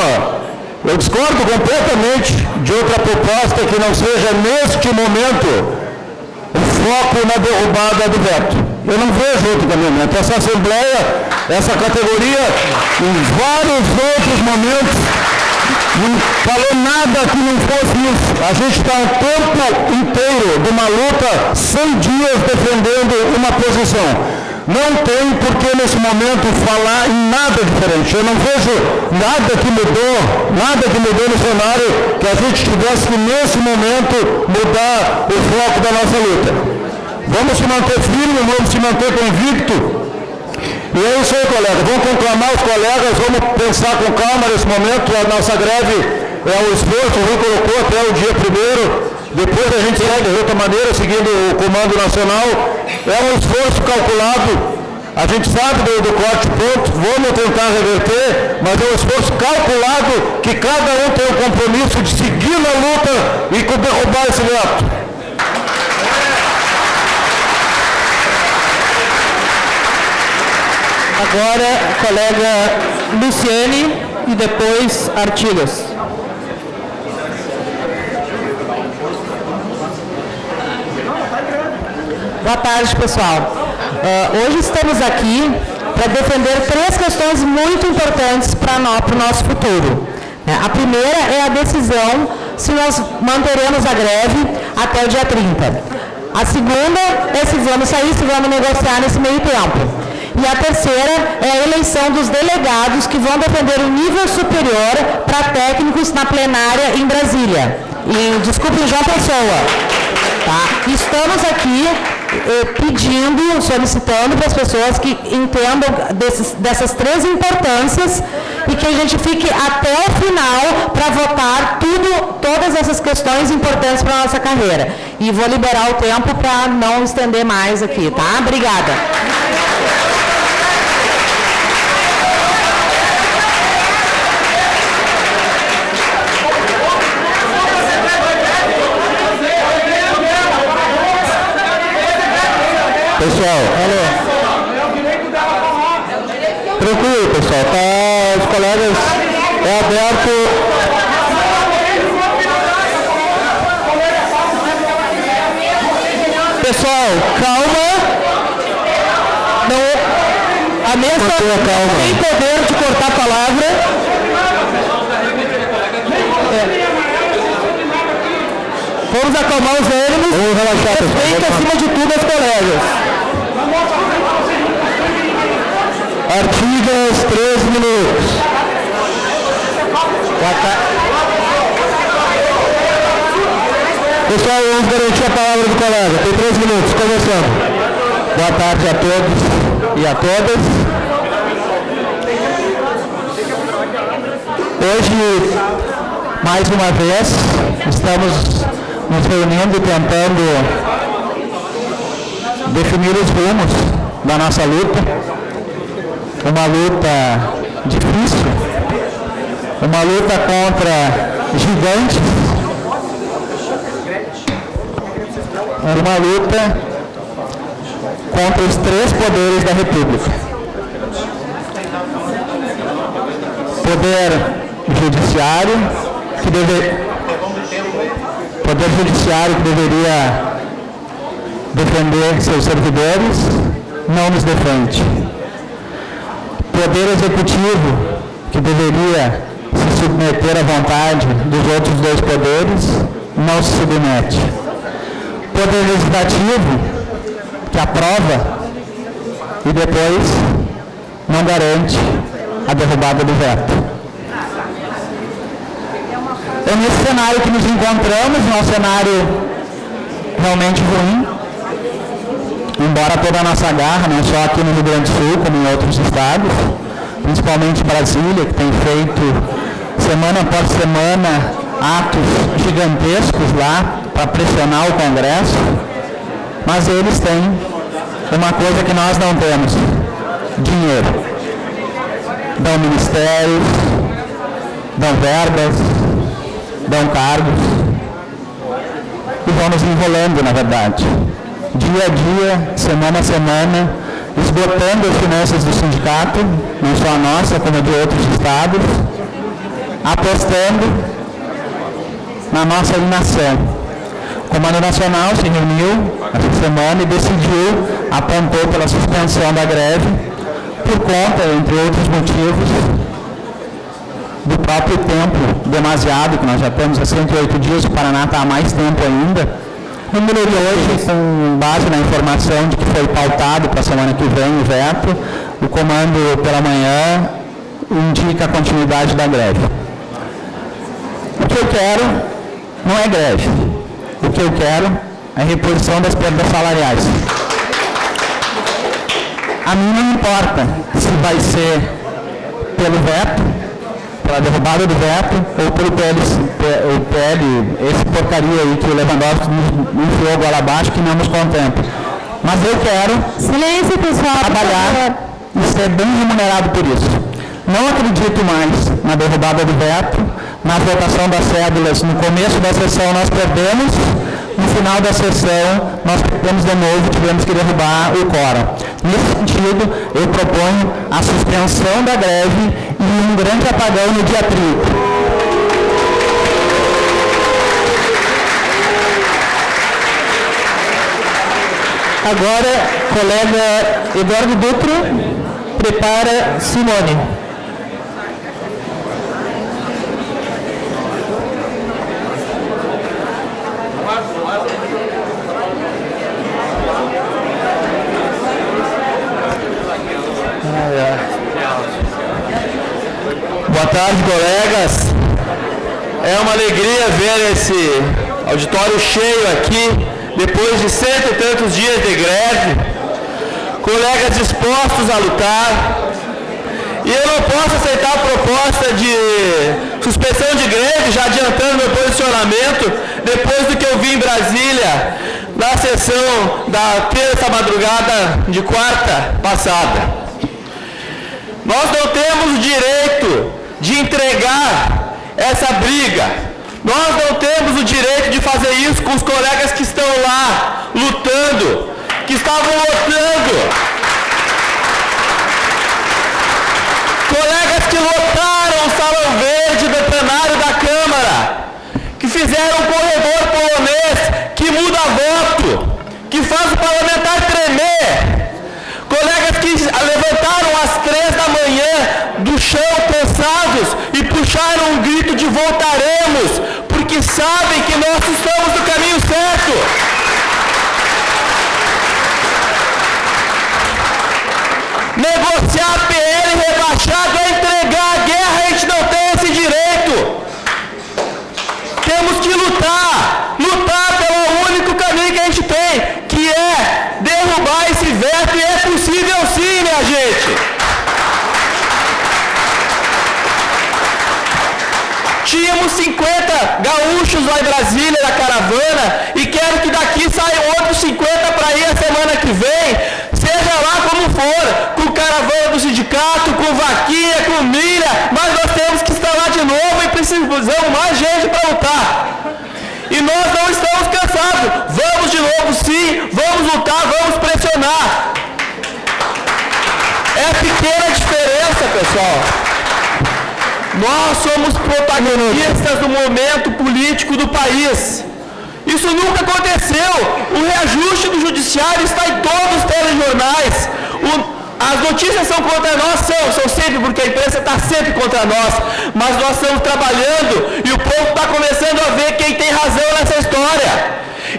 eu discordo completamente de outra proposta que não seja, neste momento, o foco na derrubada do veto. Eu não vejo outro caminhamento. Essa Assembleia, essa categoria, em vários outros momentos, não falou nada que não fosse isso. A gente está um tempo inteiro de uma luta, 100 dias defendendo uma posição. Não tem por que nesse momento falar em nada diferente. Eu não vejo nada que mudou no cenário que a gente tivesse que nesse momento mudar o foco da nossa luta. Vamos se manter firme, vamos se manter convicto. E é isso aí, colega. Vamos conclamar os colegas, vamos pensar com calma nesse momento. A nossa greve é um esforço, o Rui colocou até o dia 1º. Depois a gente segue de outra maneira, seguindo o Comando Nacional. É um esforço calculado. A gente sabe do corte ponto, vamos tentar reverter, mas é um esforço calculado que cada um tem o compromisso de seguir na luta e derrubar esse veto.
Agora, colega Luciane e depois Artigas.
Boa tarde, pessoal. Hoje estamos aqui para defender 3 questões muito importantes para o nosso futuro. A primeira é a decisão se nós manteremos a greve até o dia 30. A segunda é se vamos sair, se vamos negociar nesse meio tempo. E a terceira é a eleição dos delegados que vão defender o nível superior para técnicos na plenária em Brasília. Desculpe, João Pessoa. Tá? Estamos aqui pedindo, solicitando para as pessoas que entendam dessas 3 importâncias e que a gente fique até o final para votar todas essas questões importantes para a nossa carreira. E vou liberar o tempo para não estender mais aqui, tá? Obrigada.
Pessoal, tranquilo, pessoal, tá, os colegas, é aberto.
Pessoal, calma. Não, a mesa tem poder de cortar a palavra. Vamos acalmar os ânimos.
Vamos relaxar, pessoal.
Respeito acima de tudo as colegas.
Artigas, 3 minutos. Pessoal, vamos garantir a palavra do colega. Tem 3 minutos, começando. Boa tarde a todos e a todas. Hoje, mais uma vez, estamos nos reunindo e tentando definir os rumos da nossa luta. Uma luta difícil, uma luta contra gigantes, uma luta contra os 3 poderes da República. Poder judiciário, que deveria defender seus servidores, não nos defende. Poder executivo, que deveria se submeter à vontade dos outros 2 poderes, não se submete. Poder legislativo, que aprova e depois não garante a derrubada do veto. É nesse cenário que nos encontramos, um cenário realmente ruim, embora toda a nossa garra, não só aqui no Rio Grande do Sul, como em outros estados, principalmente Brasília, que tem feito semana após semana atos gigantescos lá para pressionar o Congresso, mas eles têm uma coisa que nós não temos: dinheiro. Dão ministérios, dão verbas, dão cargos e vão nos enrolando, na verdade. Dia a dia, semana a semana, esgotando as finanças do sindicato, não só a nossa, como a de outros estados, apostando na nossa inação. O Comando Nacional se reuniu essa semana e decidiu, apontou pela suspensão da greve, por conta, entre outros motivos, do próprio tempo demasiado, que nós já temos há 108 dias, o Paraná está há mais tempo ainda. No número de hoje, com base na informação de que foi pautado para a semana que vem o veto, o comando pela manhã indica a continuidade da greve. O que eu quero não é greve. O que eu quero é reposição das perdas salariais.
A mim não importa se vai ser pelo veto, pela derrubada do veto, ou pelo PL, esse porcaria aí que o Lewandowski nos enfiou goela abaixo, que não nos contempla. Mas eu quero
Silêncio, pessoal.
trabalhar e ser bem remunerado por isso. Não acredito mais na derrubada do veto, na votação das cédulas. No começo da sessão nós perdemos, no final da sessão nós perdemos de novo, tivemos que derrubar o quórum. Nesse sentido, eu proponho a suspensão da greve e um grande apagão no dia 30.
Agora, colega Eduardo Dutra, prepara Simone.
Boa tarde, colegas. É uma alegria ver esse auditório cheio aqui, depois de 100 e tantos dias de greve, colegas dispostos a lutar. E eu não posso aceitar a proposta de suspensão de greve, já adiantando meu posicionamento, depois do que eu vi em Brasília, na sessão da terça madrugada de quarta passada. Nós não temos o direito de entregar essa briga. Nós não temos o direito de fazer isso com os colegas que estão lá lutando, que estavam lutando. Colegas que lotaram o Salão Verde do plenário da Câmara, que fizeram um corredor polonês que muda voto, que faz o parlamentar tremer. Colegas que levantaram às 3 da manhã do chão cansados e puxaram um grito de voltaremos, porque sabem que nós estamos no caminho certo. Negociar PL rebaixado é entregar a guerra, a gente não tem esse direito. Temos que lutar pelo único caminho que a gente tem, que é derrubar esse veto, e é possível sim, minha gente. Tínhamos 50 gaúchos lá em Brasília, na caravana, e quero que daqui saiam outros 50 para ir a semana que vem, seja lá como for, com caravana do sindicato, com vaquinha, com milha, mas nós temos que estar lá de novo e precisamos mais gente para lutar. E nós não estamos cansados. Vamos de novo sim, vamos lutar, vamos pressionar. É pequena diferença, pessoal. Nós somos protagonistas do momento político do país. Isso nunca aconteceu. O reajuste do judiciário está em todos os telejornais. As notícias são contra nós, são sempre, porque a imprensa está sempre contra nós. Mas nós estamos trabalhando e o povo está começando a ver quem tem razão nessa história.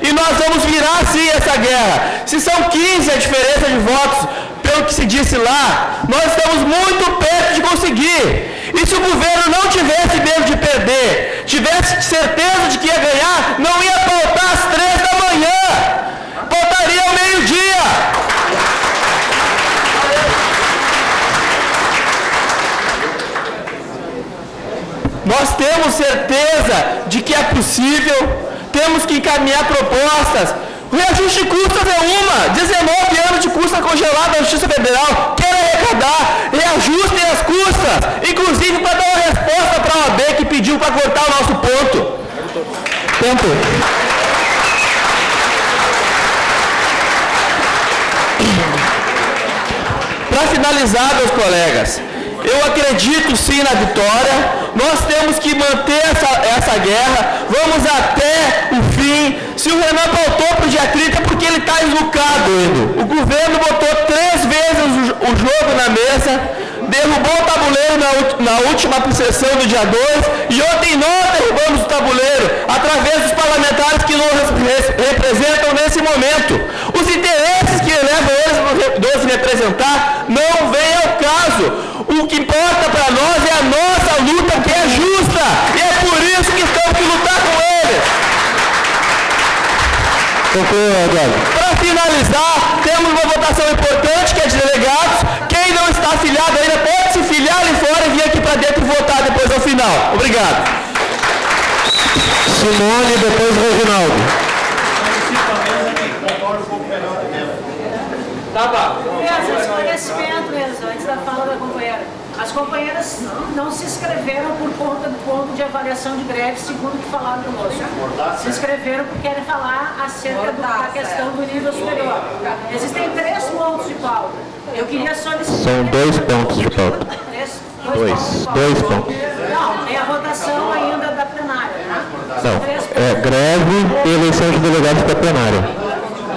E nós vamos virar sim essa guerra. Se são 15 a diferença de votos, pelo que se disse lá, nós estamos muito perto de conseguir. E se o governo não tivesse medo de perder, tivesse certeza de que ia ganhar, não ia pautar às 3 da manhã, pautaria ao meio-dia. Nós temos certeza de que é possível, temos que encaminhar propostas. O reajuste de custas é uma, 19 anos de custa congelada na Justiça Federal, quer arrecadar, reajustem as custas, inclusive para dar uma resposta para a OAB que pediu para cortar o nosso ponto. Tempo. Para finalizar, meus colegas, eu acredito sim na vitória, nós temos que manter essa guerra, vamos até o fim. Se o Renan pautou para o dia 30 é porque ele está enlucado. O governo botou 3 vezes o jogo na mesa, derrubou o tabuleiro na última sessão do dia 2 e ontem nós derrubamos o tabuleiro através dos parlamentares que nos representam nesse momento. Os interesses que levam eles a representar não vêm ao caso. O que importa para nós é a nossa luta, que é justa, e é por isso que estamos que lutar com eles. Para finalizar, temos uma votação importante que é de delegados.
afiliado ainda, pode se filiar ali fora e vir aqui para dentro e votar depois ao final. Obrigado.
Simone, depois Reginaldo.
Esclarecimento mesmo, antes da fala da companheira. As companheiras não se inscreveram por conta do ponto de avaliação de greve, segundo o que falaram conosco. Se inscreveram porque querem falar acerca da questão do nível superior. Existem 3 pontos de pauta. Eu queria solicitar...
São 2 pontos de pauta. Dois pontos.
Não, tem a votação ainda da plenária.
Não, é greve e eleição de delegados para a plenária.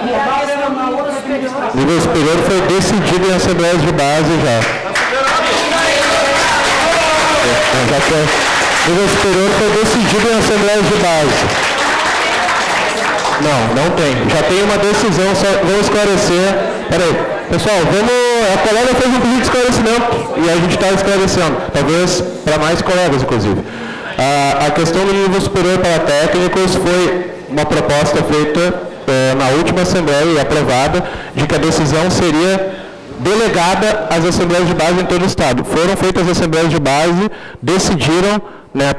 E a questão do nível superior...
O nível superior foi decidido em assembleias de base já. O nível superior foi decidido em assembleias de base. Não tem. Já tem uma decisão, só vamos esclarecer. Peraí, pessoal, a colega fez um pedido de esclarecimento e a gente está esclarecendo. Talvez para mais colegas, inclusive. A questão do nível superior para técnicos foi uma proposta feita na última assembleia e aprovada de que a decisão seria delegada às assembleias de base em todo o estado. Foram feitas as assembleias de base, decidiram,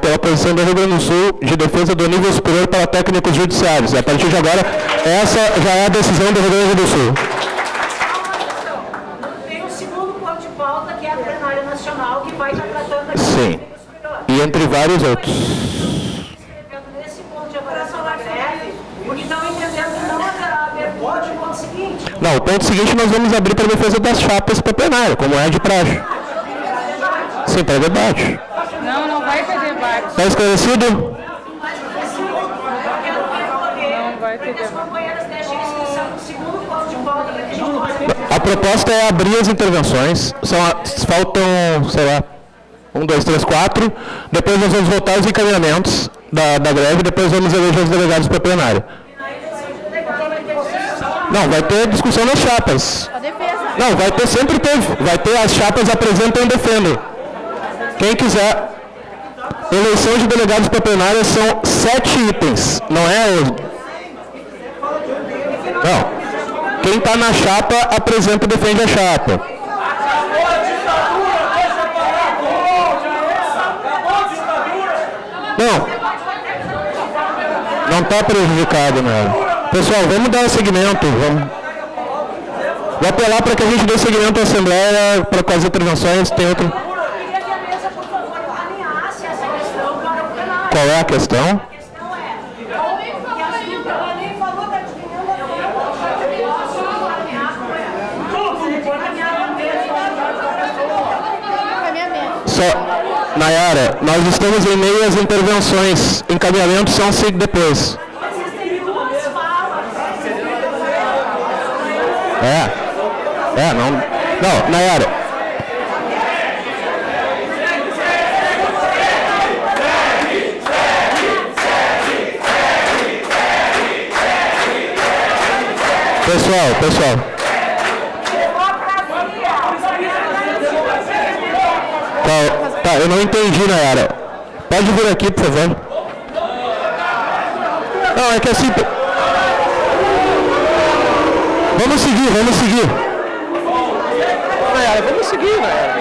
pela posição do Rio Grande do Sul, de defesa do nível superior para técnicos judiciários. E a partir de agora, essa já é a decisão do Rio Grande do Sul.
Tem o segundo ponto de pauta, que é a plenária nacional, que vai estar tratando aqui
Sim.
do nível superior.
E entre vários outros.
Nesse ponto de avaliação da greve, porque estão entendendo que não haverá abertura de ponto seguinte.
Não, o ponto seguinte nós vamos abrir para a defesa das chapas para plenária, como é de praxe. Sim, para debate.
Não vai ter debate.
Está esclarecido?
Não vai ter
As companheiras deixem a inscrição do segundo ponto de pauta para que a gente possa...
A proposta é abrir as intervenções. Faltam, sei lá, 1, 2, 3, 4. Depois nós vamos votar os encaminhamentos da greve, depois vamos eleger os delegados para a plenária. Não, vai ter discussão nas chapas. Não, vai ter, sempre teve. Vai ter, as chapas apresentam e defendem. Quem quiser. Eleição de delegados para a plenária são 7 itens. Não é o... Não. Quem está na chapa apresenta e defende a chapa. Não está prejudicado, não. Pessoal, vamos dar seguimento. Vou apelar para que a gente dê seguimento à Assembleia, para com as intervenções. Tem outro.
Queria que a mesa, por favor, alinhasse essa questão para o plenário.
Qual é a questão?
A questão é, que a Silvia nem falou da disciplina, eu posso alinhar com ela. Você pode alinhar a mesa.
Só, Nayara, nós estamos em meio às intervenções. Encaminhamentos são depois. Não, Nayara. Pessoal. Tá, eu não entendi, Nayara. Pode vir aqui, por favor. Não, é que assim... Vamos seguir. Nayara, vamos seguir, Nayara.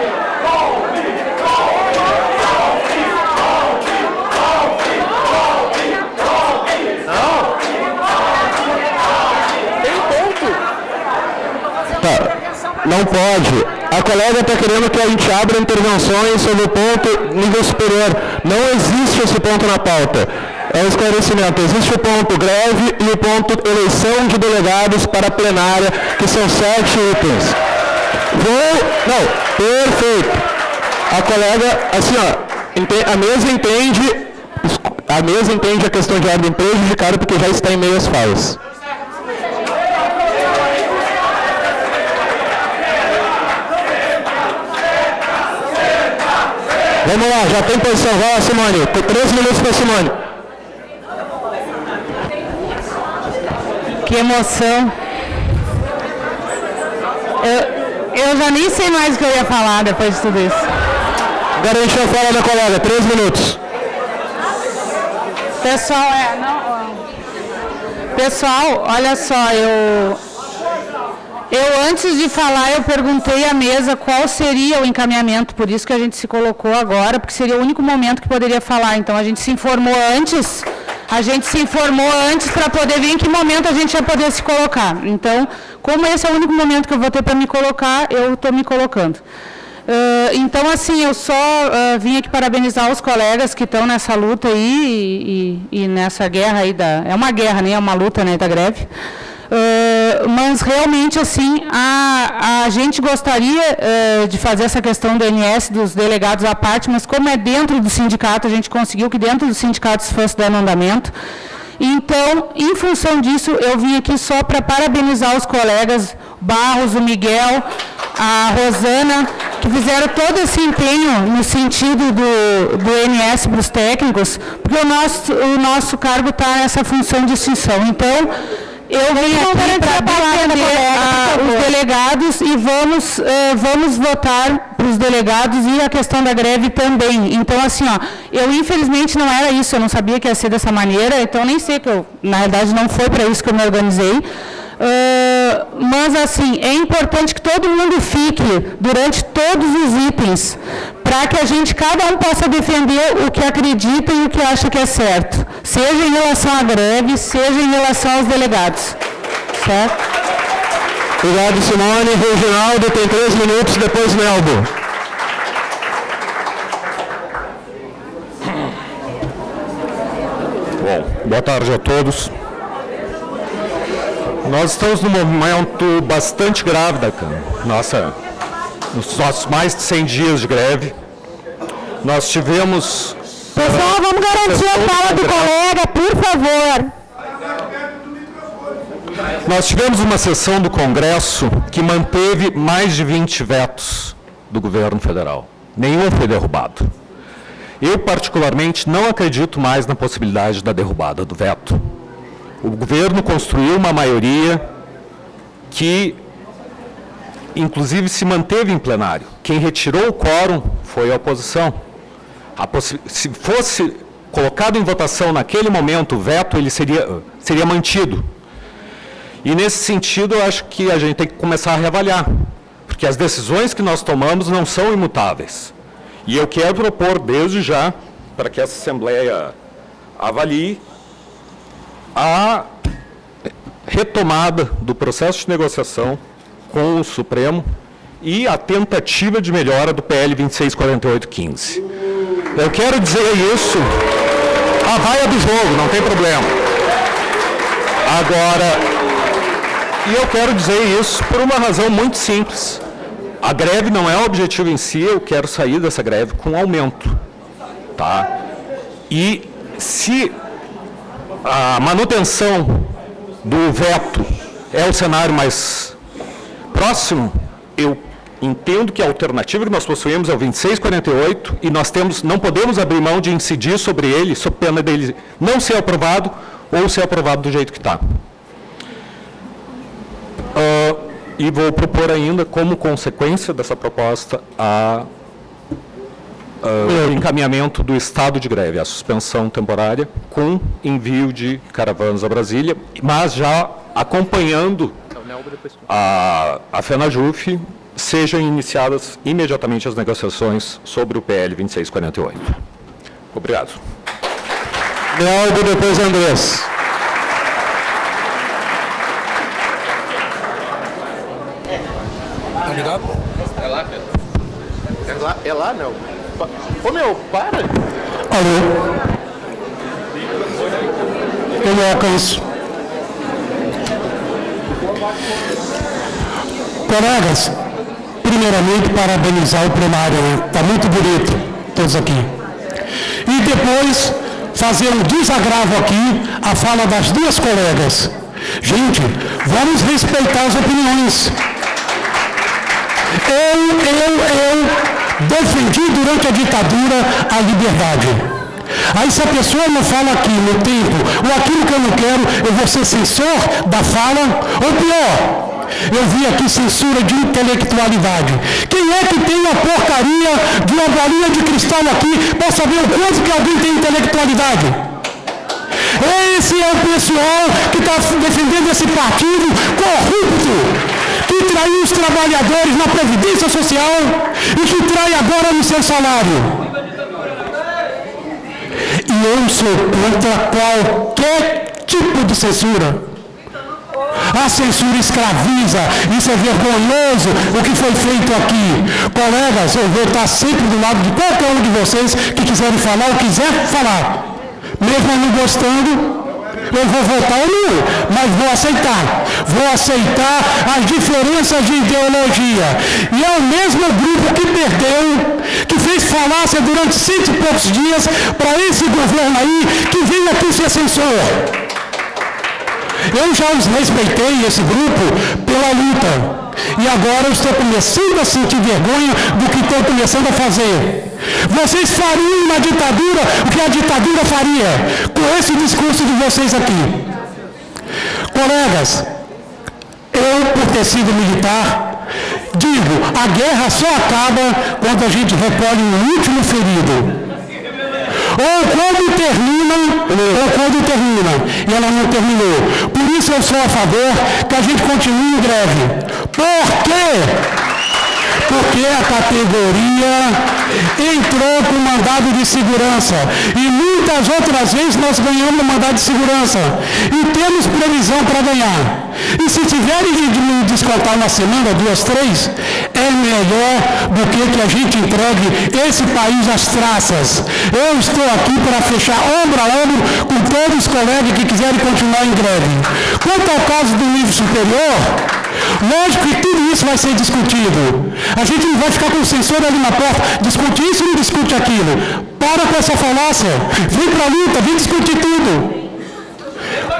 Não pode. A colega está querendo que a gente abra intervenções sobre o ponto nível superior. Não existe esse ponto na pauta. É um esclarecimento. Existe o ponto greve e o ponto eleição de delegados para a plenária, que são 7 itens. Perfeito. A colega, assim, ó, a mesa entende a questão de ordem prejudicada porque já está em meio às falas. Vamos lá, já tem posição. Vai lá, Simone. Tem 3 minutos para Simone.
Que emoção. Eu já nem sei mais o que eu ia falar depois de tudo isso.
Agora a gente vai falar da colega. 3 minutos.
Pessoal, olha só,
Eu, antes de falar, eu perguntei à mesa qual seria o encaminhamento, por isso que a gente se colocou agora, porque seria o único momento que poderia falar. Então, a gente se informou antes para poder ver em que momento a gente ia poder se colocar. Então, como esse é o único momento que eu vou ter para me colocar, eu estou me colocando. Então, assim, eu só vim aqui parabenizar os colegas que estão nessa luta aí e nessa guerra aí é uma guerra, nem é uma luta, né, da greve. Mas realmente, assim, a gente gostaria de fazer essa questão do INSS, dos delegados à parte, mas como é dentro do sindicato, a gente conseguiu que dentro do sindicato isso fosse dando andamento. Então, em função disso, eu vim aqui só para parabenizar os colegas Barros, o Miguel, a Rosana, que fizeram todo esse empenho no sentido do INSS para os técnicos, porque o nosso cargo está nessa função de extinção. Então, eu venho aqui para defender os delegados e vamos votar para os delegados e a questão da greve também. Então, assim, ó, eu infelizmente não era isso, eu não sabia que ia ser dessa maneira, então nem sei que na verdade não foi para isso que eu me organizei. Mas, assim, é importante que todo mundo fique durante todos os itens, para que a gente, cada um possa defender o que acredita e o que acha que é certo, seja em relação à greve, seja em relação aos delegados. Certo?
Obrigado, Simone. Reginaldo tem 3 minutos, depois Melbo.
Bom, boa tarde a todos. Nós estamos num momento bastante grave nos nossos mais de 100 dias de greve. Nós tivemos...
Pessoal, vamos garantir a fala do colega, por favor.
Nós tivemos uma sessão do Congresso que manteve mais de 20 vetos do governo federal. Nenhum foi derrubado. Eu, particularmente, não acredito mais na possibilidade da derrubada do veto. O governo construiu uma maioria que, inclusive, se manteve em plenário. Quem retirou o quórum foi a oposição. Se fosse colocado em votação naquele momento o veto, ele seria mantido. E, nesse sentido, eu acho que a gente tem que começar a reavaliar, porque as decisões que nós tomamos não são imutáveis. E eu quero propor, desde já, para que essa Assembleia avalie a retomada do processo de negociação com o Supremo e a tentativa de melhora do PL 2648-15. Eu quero dizer isso, a vaia do jogo, não tem problema. Agora, e eu quero dizer isso por uma razão muito simples. A greve não é o objetivo em si, eu quero sair dessa greve com aumento. Tá? E se a manutenção do veto é o cenário mais próximo, eu entendo que a alternativa que nós possuímos é o 2648 e nós não podemos abrir mão de incidir sobre ele, sob pena dele não ser aprovado ou ser aprovado do jeito que está. E vou propor ainda, como consequência dessa proposta, o encaminhamento do estado de greve, a suspensão temporária, com envio de caravanas a Brasília, mas já acompanhando a FENAJUF, sejam iniciadas imediatamente as negociações sobre o PL 2648. Obrigado.
Melbo, depois Andrés.
Tá ligado? É lá, Pedro.
É lá, não. Ô, meu, para.
Alô? Coloca isso. Colegas, primeiramente parabenizar o plenário, está muito bonito, todos aqui. E depois fazer um desagravo aqui, a fala das duas colegas. Gente, vamos respeitar as opiniões. Eu defendi durante a ditadura a liberdade. Aí se a pessoa não fala aqui no tempo, ou aquilo que eu não quero, eu vou ser censor da fala, ou pior, eu vi aqui censura de intelectualidade. Quem é que tem uma porcaria de uma bolinha de cristal aqui para saber o quanto que alguém tem intelectualidade? Esse é o pessoal que está defendendo esse partido corrupto, que
traiu os trabalhadores na Previdência Social e que trai agora no seu salário. E eu sou contra qualquer tipo de censura. A censura escraviza, isso é vergonhoso o que foi feito aqui. Colegas, eu vou estar sempre do lado de qualquer um de vocês que quiserem falar ou quiser falar. Mesmo não gostando, eu vou votar ou não, mas vou aceitar. Vou aceitar as diferenças de ideologia. E é o mesmo grupo que perdeu, que fez falácia durante 100 e poucos dias para esse governo aí, que vem aqui ser censor. Eu já os respeitei, esse grupo, pela luta. E agora eu estou começando a sentir vergonha do que estão começando a fazer. Vocês fariam na ditadura o que a ditadura faria com esse discurso de vocês aqui. Colegas, eu, por ter sido militar, digo, a guerra só acaba quando a gente recolhe o último ferido. Ou quando termina, e ela não terminou. Por isso eu sou a favor que a gente continue em greve. Por quê? Porque a categoria entrou com mandado de segurança. E muitas outras vezes nós ganhamos mandado de segurança. E temos previsão para ganhar. E se tiverem de me descontar na semana, 2, 3, é melhor do que a gente entregue esse país às traças. Eu estou aqui para fechar ombro a ombro com todos os colegas que quiserem continuar em greve. Quanto ao caso do nível superior, lógico que tudo isso vai ser discutido. A gente não vai ficar com o censor ali na porta, discute isso e não discute aquilo. Para com essa falácia. Vem para a luta, vem discutir tudo.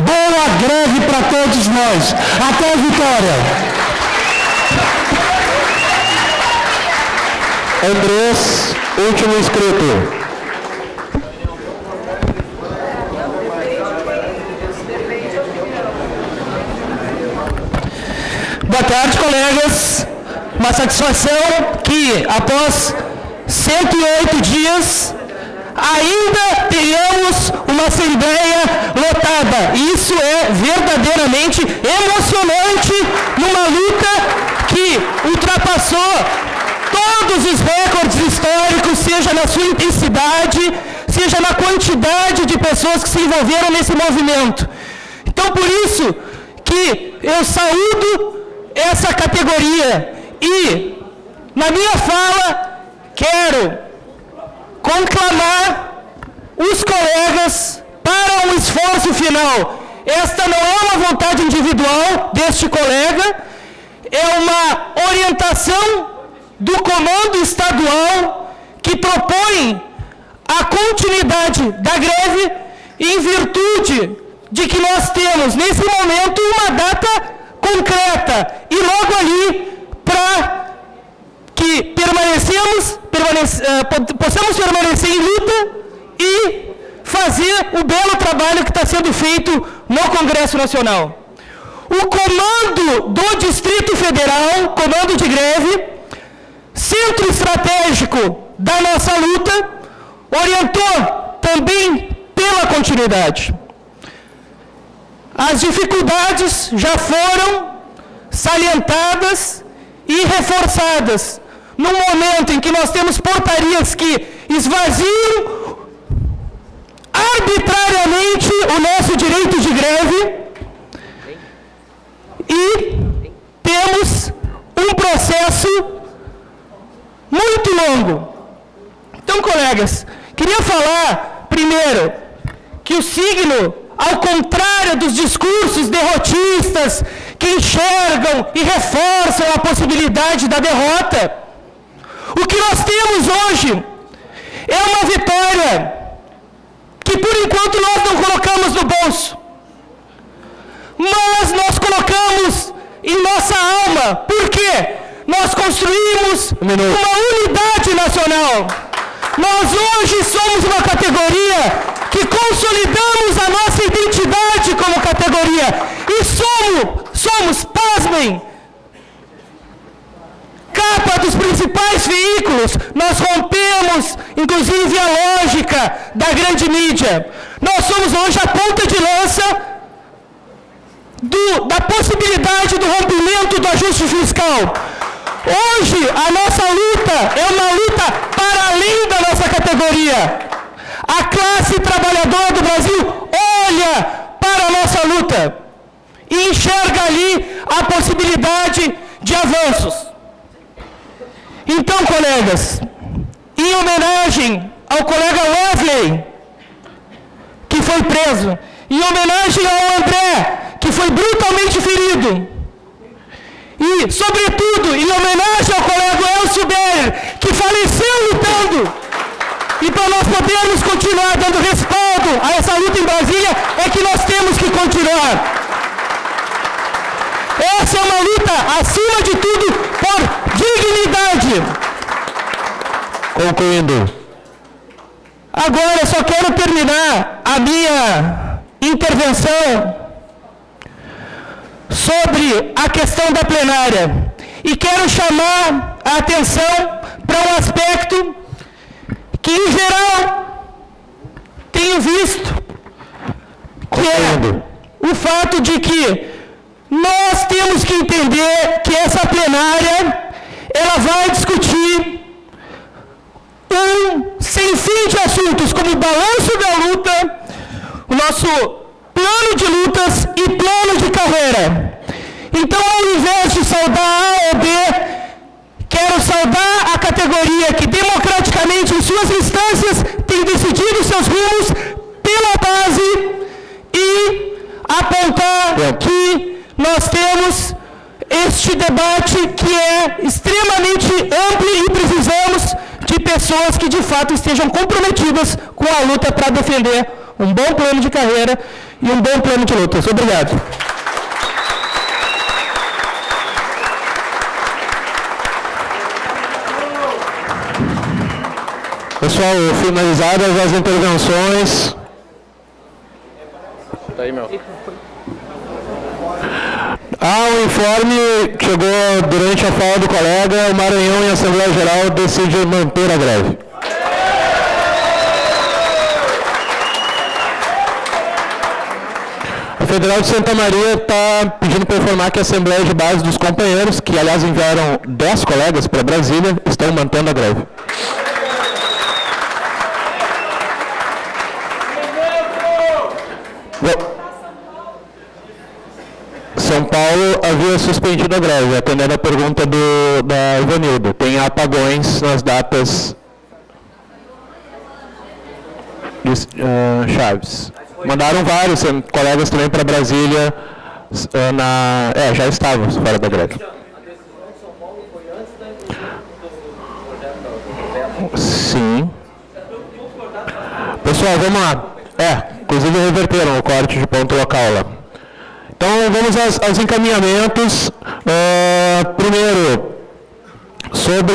Boa greve para todos nós. Até a vitória.
Andrés, último inscrito.
Boa tarde, colegas. Uma satisfação que, após 108 dias, ainda tenhamos uma assembleia lotada. Isso é verdadeiramente emocionante numa luta que ultrapassou todos os recordes históricos, seja na sua intensidade, seja na quantidade de pessoas que se envolveram nesse movimento. Então, por isso que eu saúdo essa categoria e, na minha fala, quero conclamar os colegas para um esforço final. Esta não é uma vontade individual deste colega, é uma orientação do comando estadual que propõe a continuidade da greve em virtude de que nós temos, nesse momento, uma data concreta e logo ali para que possamos permanecer em luta e fazer o belo trabalho que está sendo feito no Congresso Nacional. O comando do Distrito Federal, comando de greve, centro estratégico da nossa luta, orientou também pela continuidade. As dificuldades já foram salientadas e reforçadas no momento em que nós temos portarias que esvaziam arbitrariamente o nosso direito de greve e temos um processo muito longo. Então, colegas, queria falar primeiro que o signo, ao contrário dos discursos derrotistas que enxergam e reforçam a possibilidade da derrota, o que nós temos hoje é uma vitória que, por enquanto, nós não colocamos no bolso, mas nós colocamos em nossa alma. Por quê? Nós construímos uma unidade nacional. Nós hoje somos uma categoria que consolidamos a nossa identidade como categoria. E somos, pasmem, capa dos principais veículos. Nós rompemos, inclusive, a lógica da grande mídia. Nós somos hoje a ponta de lança da possibilidade do rompimento do ajuste fiscal. Hoje, a nossa luta é uma luta para além da nossa categoria. A classe trabalhadora do Brasil olha para a nossa luta e enxerga ali a possibilidade de avanços. Então, colegas, em homenagem ao colega Wesley, que foi preso, em homenagem ao André, que foi brutalmente ferido, e, sobretudo, em homenagem ao colega Elcio Beller, que faleceu lutando, e para nós podermos continuar dando respaldo a essa luta em Brasília, é que nós temos que continuar. Essa é uma luta, acima de tudo, por dignidade.
Concluindo.
Agora, eu só quero terminar a minha intervenção sobre a questão da plenária. E quero chamar a atenção para um aspecto que, em geral, tenho visto, que é o fato de que nós temos que entender que essa plenária, ela vai discutir um sem fim de assuntos, como o balanço da luta, o nosso plano de lutas e plano de carreira. Então, ao invés de saudar A ou B, quero saudar a categoria que democraticamente, em suas instâncias, tem decidido seus rumos pela base e apontar que nós temos este debate que é extremamente amplo e precisamos de pessoas que, de fato, estejam comprometidas com a luta para defender um bom plano de carreira e um bom plano de lutas. Obrigado.
Pessoal, finalizadas as intervenções. Tá aí, meu. O informe chegou durante a fala do colega, o Maranhão, em Assembleia Geral, decide manter a greve. A Federal de Santa Maria está pedindo para informar que a Assembleia de Base dos Companheiros, que aliás enviaram 10 colegas para Brasília, estão mantendo a greve. São Paulo havia suspendido a greve, atendendo a pergunta da Ivanildo. Tem apagões nas datas chaves. Mandaram vários colegas também para Brasília, já estavam fora da greve. Sim. Pessoal, vamos lá. Inclusive reverteram o corte de ponto local lá. Então, vamos aos encaminhamentos. Primeiro, sobre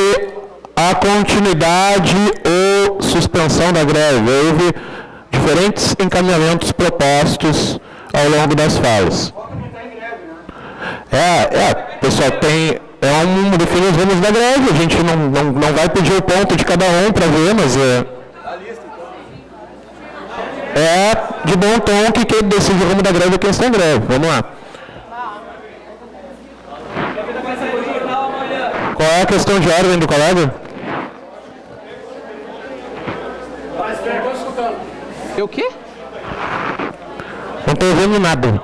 a continuidade ou suspensão da greve. Houve diferentes encaminhamentos propostos ao longo das falas. Pessoal, define os rumos da greve. A gente não vai pedir o ponto de cada um para ver, mas de bom tom que quem decide o rumo da greve é quem está em greve. Vamos lá. Qual é a questão de ordem do colega?
O quê?
Não estou ouvindo nada.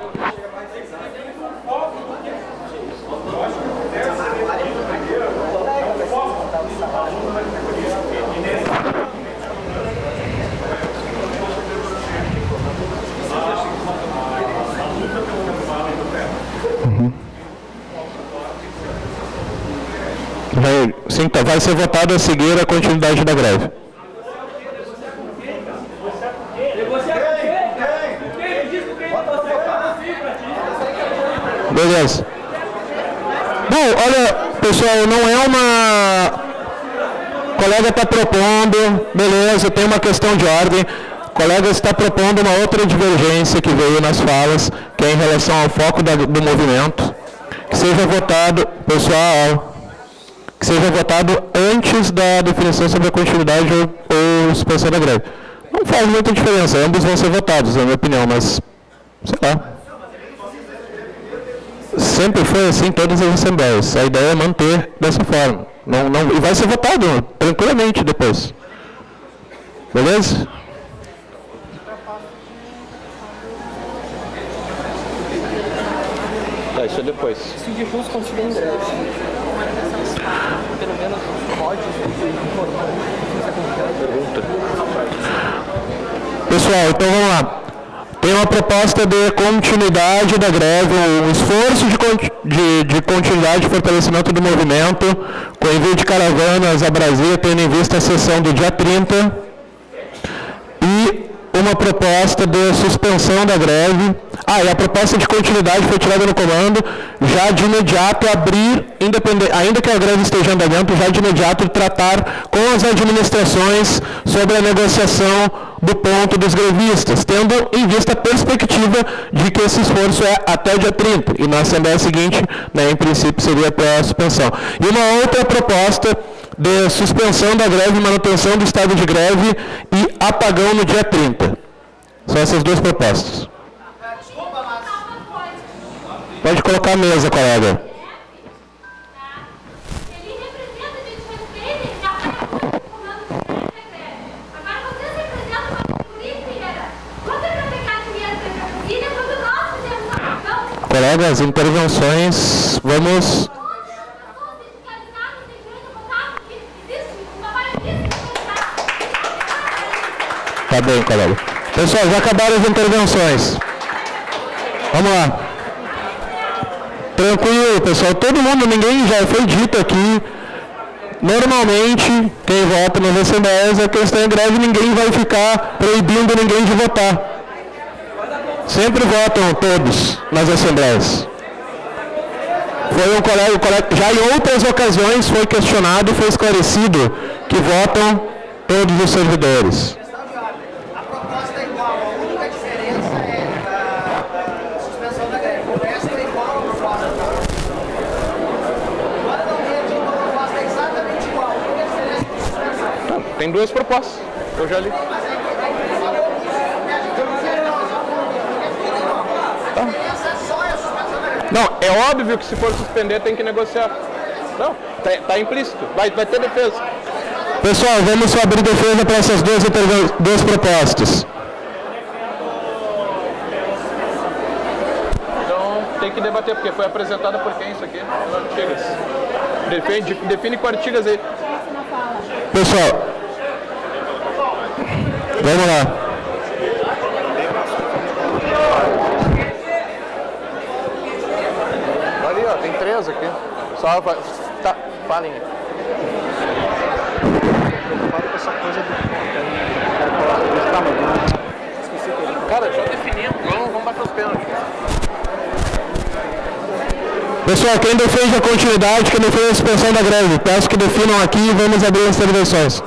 Vai ser votado a seguir a continuidade da greve. Beleza. Bom, olha, pessoal, não é uma... O colega está propondo, beleza, tem uma questão de ordem. O colega está propondo uma outra divergência que veio nas falas, que é em relação ao foco do movimento, que seja votado, pessoal... que seja votado antes da definição sobre a continuidade ou suspensão da greve. Não faz muita diferença, ambos vão ser votados, na minha opinião, mas, sei lá. Sempre foi assim em todas as assembleias. A ideia é manter dessa forma. E vai ser votado tranquilamente depois. Beleza? Isso é depois.
Se de justo conseguir em breve. Pelo menos pode informar.
Pergunta. Pessoal, então vamos lá. Tem uma proposta de continuidade da greve, um esforço de continuidade e fortalecimento do movimento, com envio de caravanas a Brasília, tendo em vista a sessão do dia 30, e uma proposta de suspensão da greve. E a proposta de continuidade foi tirada no comando, já de imediato abrir, ainda que a greve esteja em andamento, já de imediato tratar com as administrações sobre a negociação do ponto dos grevistas, tendo em vista a perspectiva de que esse esforço é até o dia 30, e na Assembleia seguinte, em princípio, seria para a suspensão. E uma outra proposta de suspensão da greve, manutenção do estado de greve e apagão no dia 30. São essas duas propostas. Pode colocar a mesa, colega. Colegas, intervenções, vamos... Tá bem, colega. Pessoal, já acabaram as intervenções. Vamos lá. Tranquilo, pessoal. Todo mundo, ninguém já foi dito aqui. Normalmente, quem vota nas assembleias é quem está em greve, ninguém vai ficar proibindo ninguém de votar. Sempre votam todos nas assembleias. Foi um colega, já em outras ocasiões foi questionado e foi esclarecido que votam todos os servidores.
A proposta é igual, a única diferença é a suspensão da greve. O resto é igual a proposta. Agora não tem uma proposta exatamente igual. A única diferença é a suspensão.
Tem duas propostas, eu já li. Não, é óbvio que se for suspender tem que negociar. Não, está implícito, vai ter defesa. Pessoal, vamos só abrir defesa para essas duas propostas. Então tem que debater, porque foi apresentada por quem isso aqui? Artigas. Define com Artigas aí. Pessoal, vamos lá. Ali, ó, tem 3 aqui. Só vai. Tá, falem aí. Essa coisa do. Cara, já definimos. Vamos bater os pênaltis. Pessoal, quem defende a continuidade, quem defende a suspensão da greve, peço que definam aqui e vamos abrir as intervenções.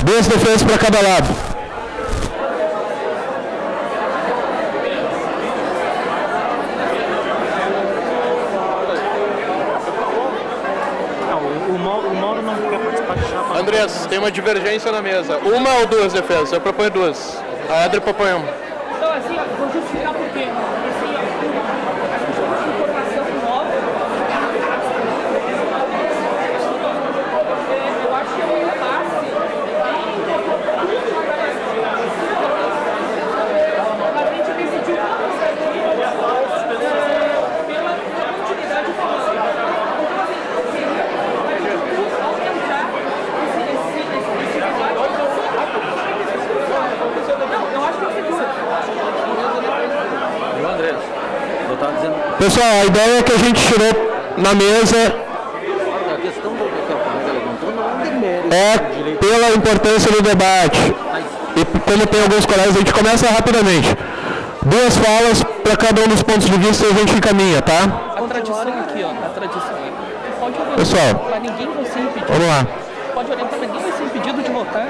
2 defesas para cada lado. Andrés, tem uma divergência na mesa. 1 ou 2 defesas? Eu proponho 2. A Adri propõe 1.
Então, assim, vou justificar por quê. Assim, informação nova. Eu acho que é um repasse a gente decidiu pela continuidade
Pessoal, a ideia é que a gente tirou na mesa é pela importância do debate. E como tem alguns colegas, a gente começa rapidamente. 2 falas para cada um dos pontos de vista e a gente encaminha, tá?
A tradição aqui, ó. A tradição. Pode orientar,
pessoal,
mas ninguém vai ser impedido.
Vamos lá.
Pode orientar, mas ninguém vai ser impedido de votar.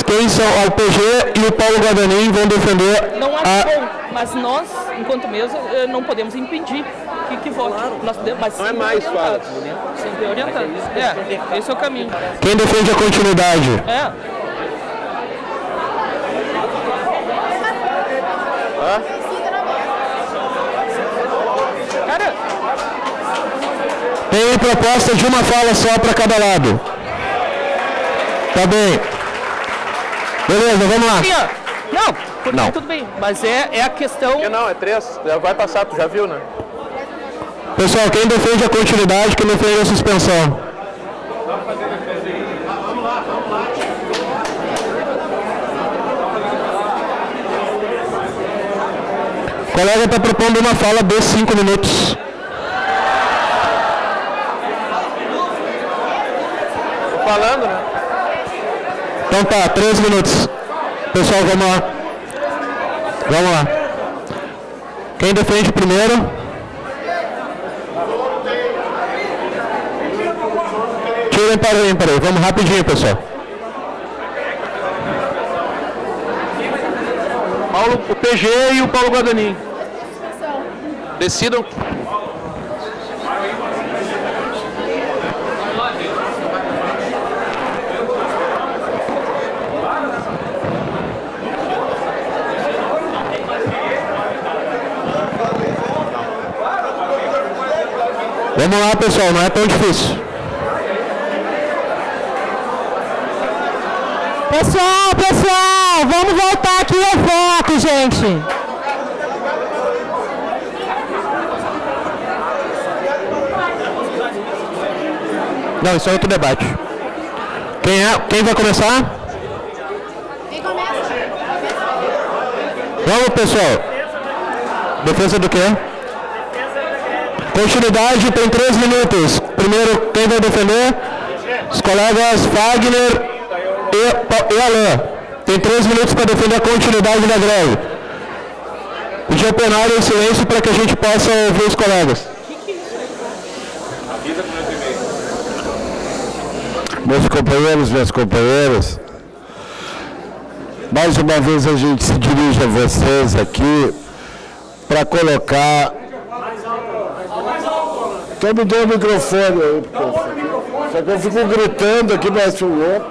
Quem são o PG e o Paulo Guadagnino vão defender
não acho bom, mas nós, enquanto mesa, não podemos impedir que vote. Claro. Mas não é mais fácil. Sempre orientado. Esse é o caminho.
Quem defende a continuidade? Tem proposta de uma fala só para cada lado. Tá bem. Beleza, vamos lá.
Não, porque tudo bem. Mas é a questão...
Não, é 3. Vai passar, tu já viu, né?
Pessoal, quem defende a continuidade, quem defende a suspensão? O colega está propondo uma fala de 5 minutos.
Tô falando, né?
Então tá, 3 minutos. Pessoal, vamos lá. Vamos lá. Quem defende primeiro? Tirem para aí. Vamos rapidinho, pessoal.
Paulo, o PG e o Paulo Guadanin. Decidam.
Vamos lá, pessoal, não é tão difícil.
Pessoal, vamos voltar aqui ao foco, gente.
Não, isso é outro debate. Quem vai começar?
Quem começa?
Vamos, pessoal. Defesa do quê? Continuidade, tem 3 minutos. Primeiro, quem vai defender? Os colegas Fagner e Alain. Tem 3 minutos para defender a continuidade da greve. Pedir ao plenário em silêncio para que a gente possa ouvir os colegas.
Meus companheiros, minhas companheiras, mais uma vez a gente se dirige a vocês aqui para colocar... Então me dê o microfone aí, porque só que eu fico gritando aqui, parece um louco.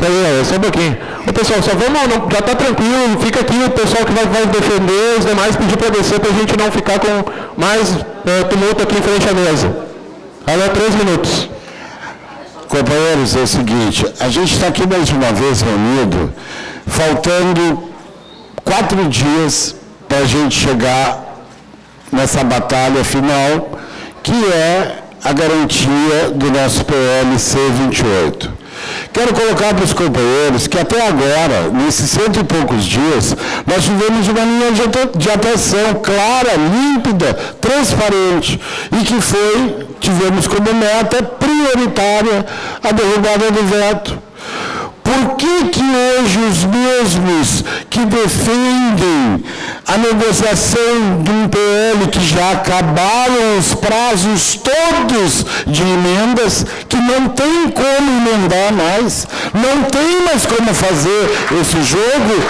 Peraí, só um pouquinho. Ô, pessoal, só vamos, já está tranquilo, fica aqui o pessoal que vai defender, os demais pedir para descer para a gente não ficar com mais tumulto aqui em frente à mesa. Olha, 3 minutos.
Companheiros, é o seguinte, a gente está aqui mais uma vez reunido, faltando 4 dias para a gente chegar nessa batalha final, que é a garantia do nosso PLC 28. Quero colocar para os companheiros que até agora, nesses 100 e poucos dias, nós tivemos uma linha de atuação clara, límpida, transparente, e que tivemos como meta prioritária a derrubada do veto. Por que hoje os mesmos que defendem a negociação de um PL que já acabaram os prazos todos de emendas, que não tem como emendar mais, não tem mais como fazer esse jogo,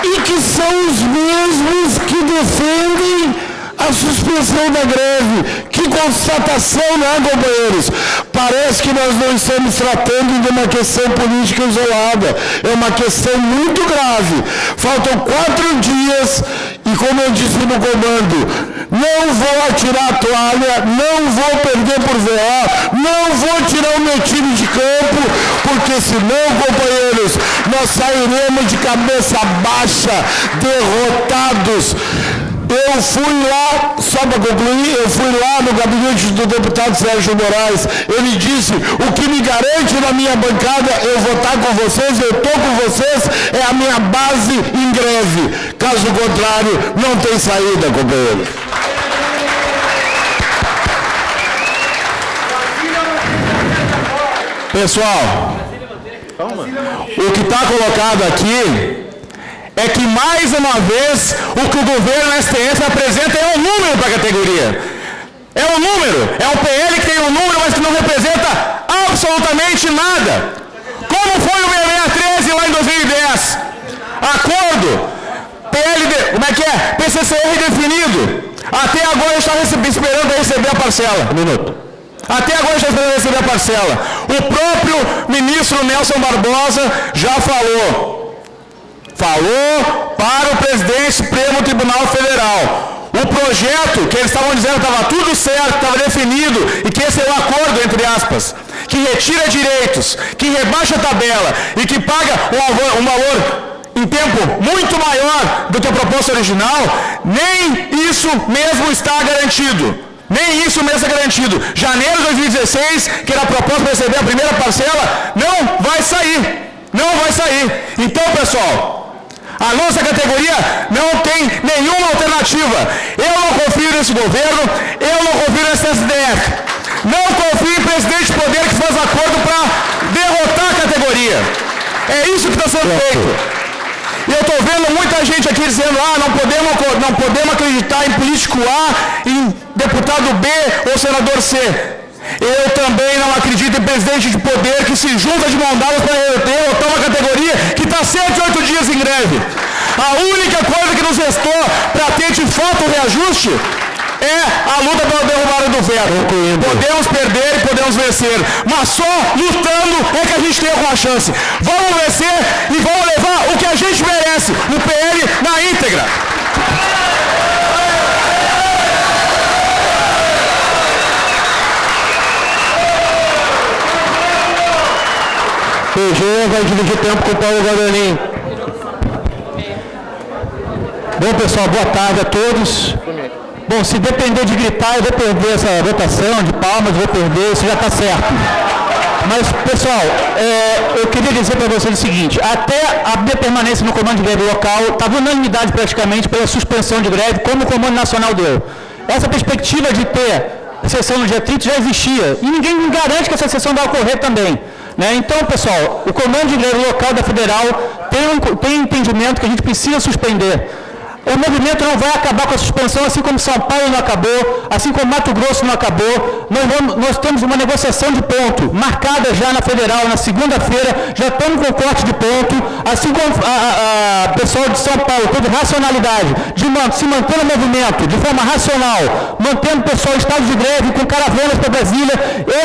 e que são os mesmos que defendem a suspensão da greve? Que constatação, né, companheiros? Parece que nós não estamos tratando de uma questão política isolada. É uma questão muito grave. Faltam 4 dias e, como eu disse no comando, não vou atirar a toalha, não vou perder por VO, não vou tirar o meu time de campo, porque senão, companheiros, nós sairemos de cabeça baixa, derrotados. Eu fui lá, só para concluir, eu fui lá no gabinete do deputado Sérgio Moraes. Ele disse, o que me garante na minha bancada, eu vou estar com vocês, eu estou com vocês, é a minha base em greve. Caso contrário, não tem saída, companheiro.
Pessoal, o que está colocado aqui é que, mais uma vez, o que o governo STF apresenta é um número para a categoria. É um número, é um PL que tem um número, mas que não representa absolutamente nada. Como foi o 6613 lá em 2010? Acordo, PCCR definido. Até agora eu estava esperando receber a parcela.
Um minuto.
Até agora já esperando receber a parcela. O próprio ministro Nelson Barbosa já falou para o presidente do Supremo Tribunal Federal. O projeto que eles estavam dizendo que estava tudo certo, estava definido, e que esse é um acordo, entre aspas, que retira direitos, que rebaixa a tabela e que paga um valor em tempo muito maior do que a proposta original, nem isso mesmo está garantido. Nem isso mesmo é garantido. Janeiro de 2016, que era a proposta para receber a primeira parcela, não vai sair. Não vai sair. Então, pessoal, a nossa categoria não tem nenhuma alternativa. Eu não confio nesse governo, eu não confio nesse STF. Não confio em presidente de poder que faz acordo para derrotar a categoria. É isso que está sendo feito. E eu estou vendo muita gente aqui dizendo, não podemos acreditar em político A, em deputado B ou senador C. Eu também não acredito em presidente de poder que se junta de mão dadas para derrotar uma categoria que está 108 dias em greve. A única coisa que nos restou para ter de fato o reajuste é a luta pela derrubada do veto. Podemos perder e podemos vencer, mas só lutando é que a gente tem alguma chance. Vamos vencer e vamos levar o que a gente merece, o PL na íntegra.
PG vai dividir tempo com o Paulo Guadanin. Bom, pessoal, boa tarde a todos. Bom, se depender de gritar, eu vou perder essa votação, de palmas, eu vou perder, isso já está certo. Mas, pessoal, eu queria dizer para vocês o seguinte, até a minha permanência no comando de greve local, estava unanimidade praticamente pela suspensão de greve, como o Comando Nacional deu. Essa perspectiva de ter sessão no dia 30 já existia, e ninguém me garante que essa sessão vai ocorrer também. Né? Então, pessoal, o comando de greve local da Federal tem entendimento que a gente precisa suspender. O movimento não vai acabar com a suspensão, assim como São Paulo não acabou, assim como Mato Grosso não acabou. Nós temos uma negociação de ponto marcada já na Federal, na segunda-feira, já estamos com corte de ponto, assim como a pessoal de São Paulo teve racionalidade de se manter no movimento de forma racional, mantendo o pessoal em estado de greve, com caravanas para Brasília.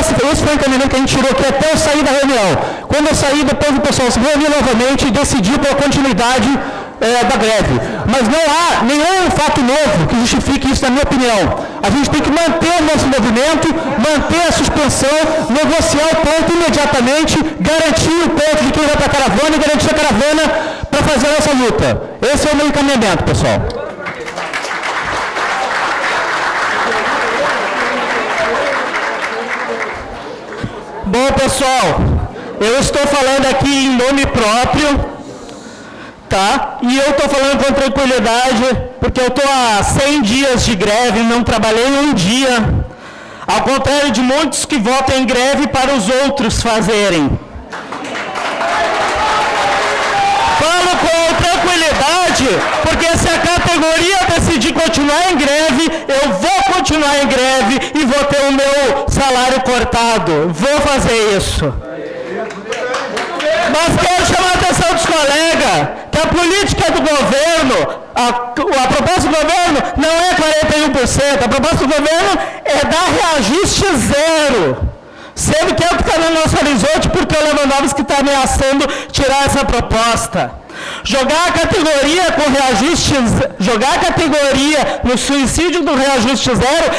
Esse foi o encaminhamento que a gente tirou aqui até eu sair da reunião. Quando eu saí, depois o pessoal se reuniu novamente e decidiu pela continuidade da greve. Mas não há nenhum fato novo que justifique isso, na minha opinião. A gente tem que manter o nosso movimento, manter a suspensão, negociar o ponto imediatamente, garantir o ponto de quem vai para a caravana e garantir a caravana para fazer a nossa luta. Esse é o meu encaminhamento, pessoal.
Bom, pessoal, eu estou falando aqui em nome próprio, tá? E eu estou falando com tranquilidade, porque eu estou há 100 dias de greve, não trabalhei um dia, ao contrário de muitos que votam em greve para os outros fazerem. Falo com tranquilidade, porque se a categoria decidir continuar em greve, eu vou continuar em greve e vou ter o meu salário cortado. Vou fazer isso. Mas quero chamar a atenção dos colegas que a política do governo, a proposta do governo não é 41%, a proposta do governo é dar reajuste zero. Sendo que é o que está no nosso horizonte, porque o Lewandowski está ameaçando tirar essa proposta. Jogar a categoria com reajuste, jogar a categoria no suicídio do reajuste zero,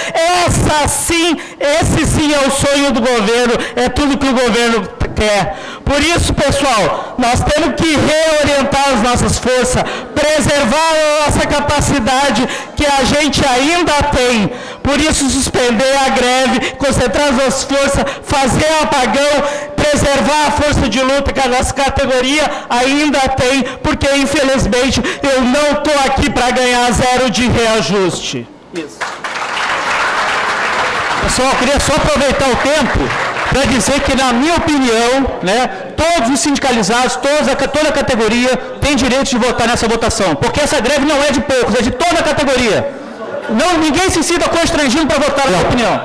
esse sim é o sonho do governo, é tudo que o governo quer. Por isso, pessoal, nós temos que reorientar as nossas forças, preservar a nossa capacidade que a gente ainda tem. Por isso, suspender a greve, concentrar as nossas forças, fazer apagão, preservar a força de luta que a nossa categoria ainda tem, porque, infelizmente, eu não estou aqui para ganhar zero de reajuste. Isso.
Pessoal, eu queria só aproveitar o tempo para dizer que, na minha opinião, né, todos os sindicalizados, toda a categoria tem direito de votar nessa votação, porque essa greve não é de poucos, é de toda a categoria. Não, ninguém se sinta constrangido para votar, na minha opinião.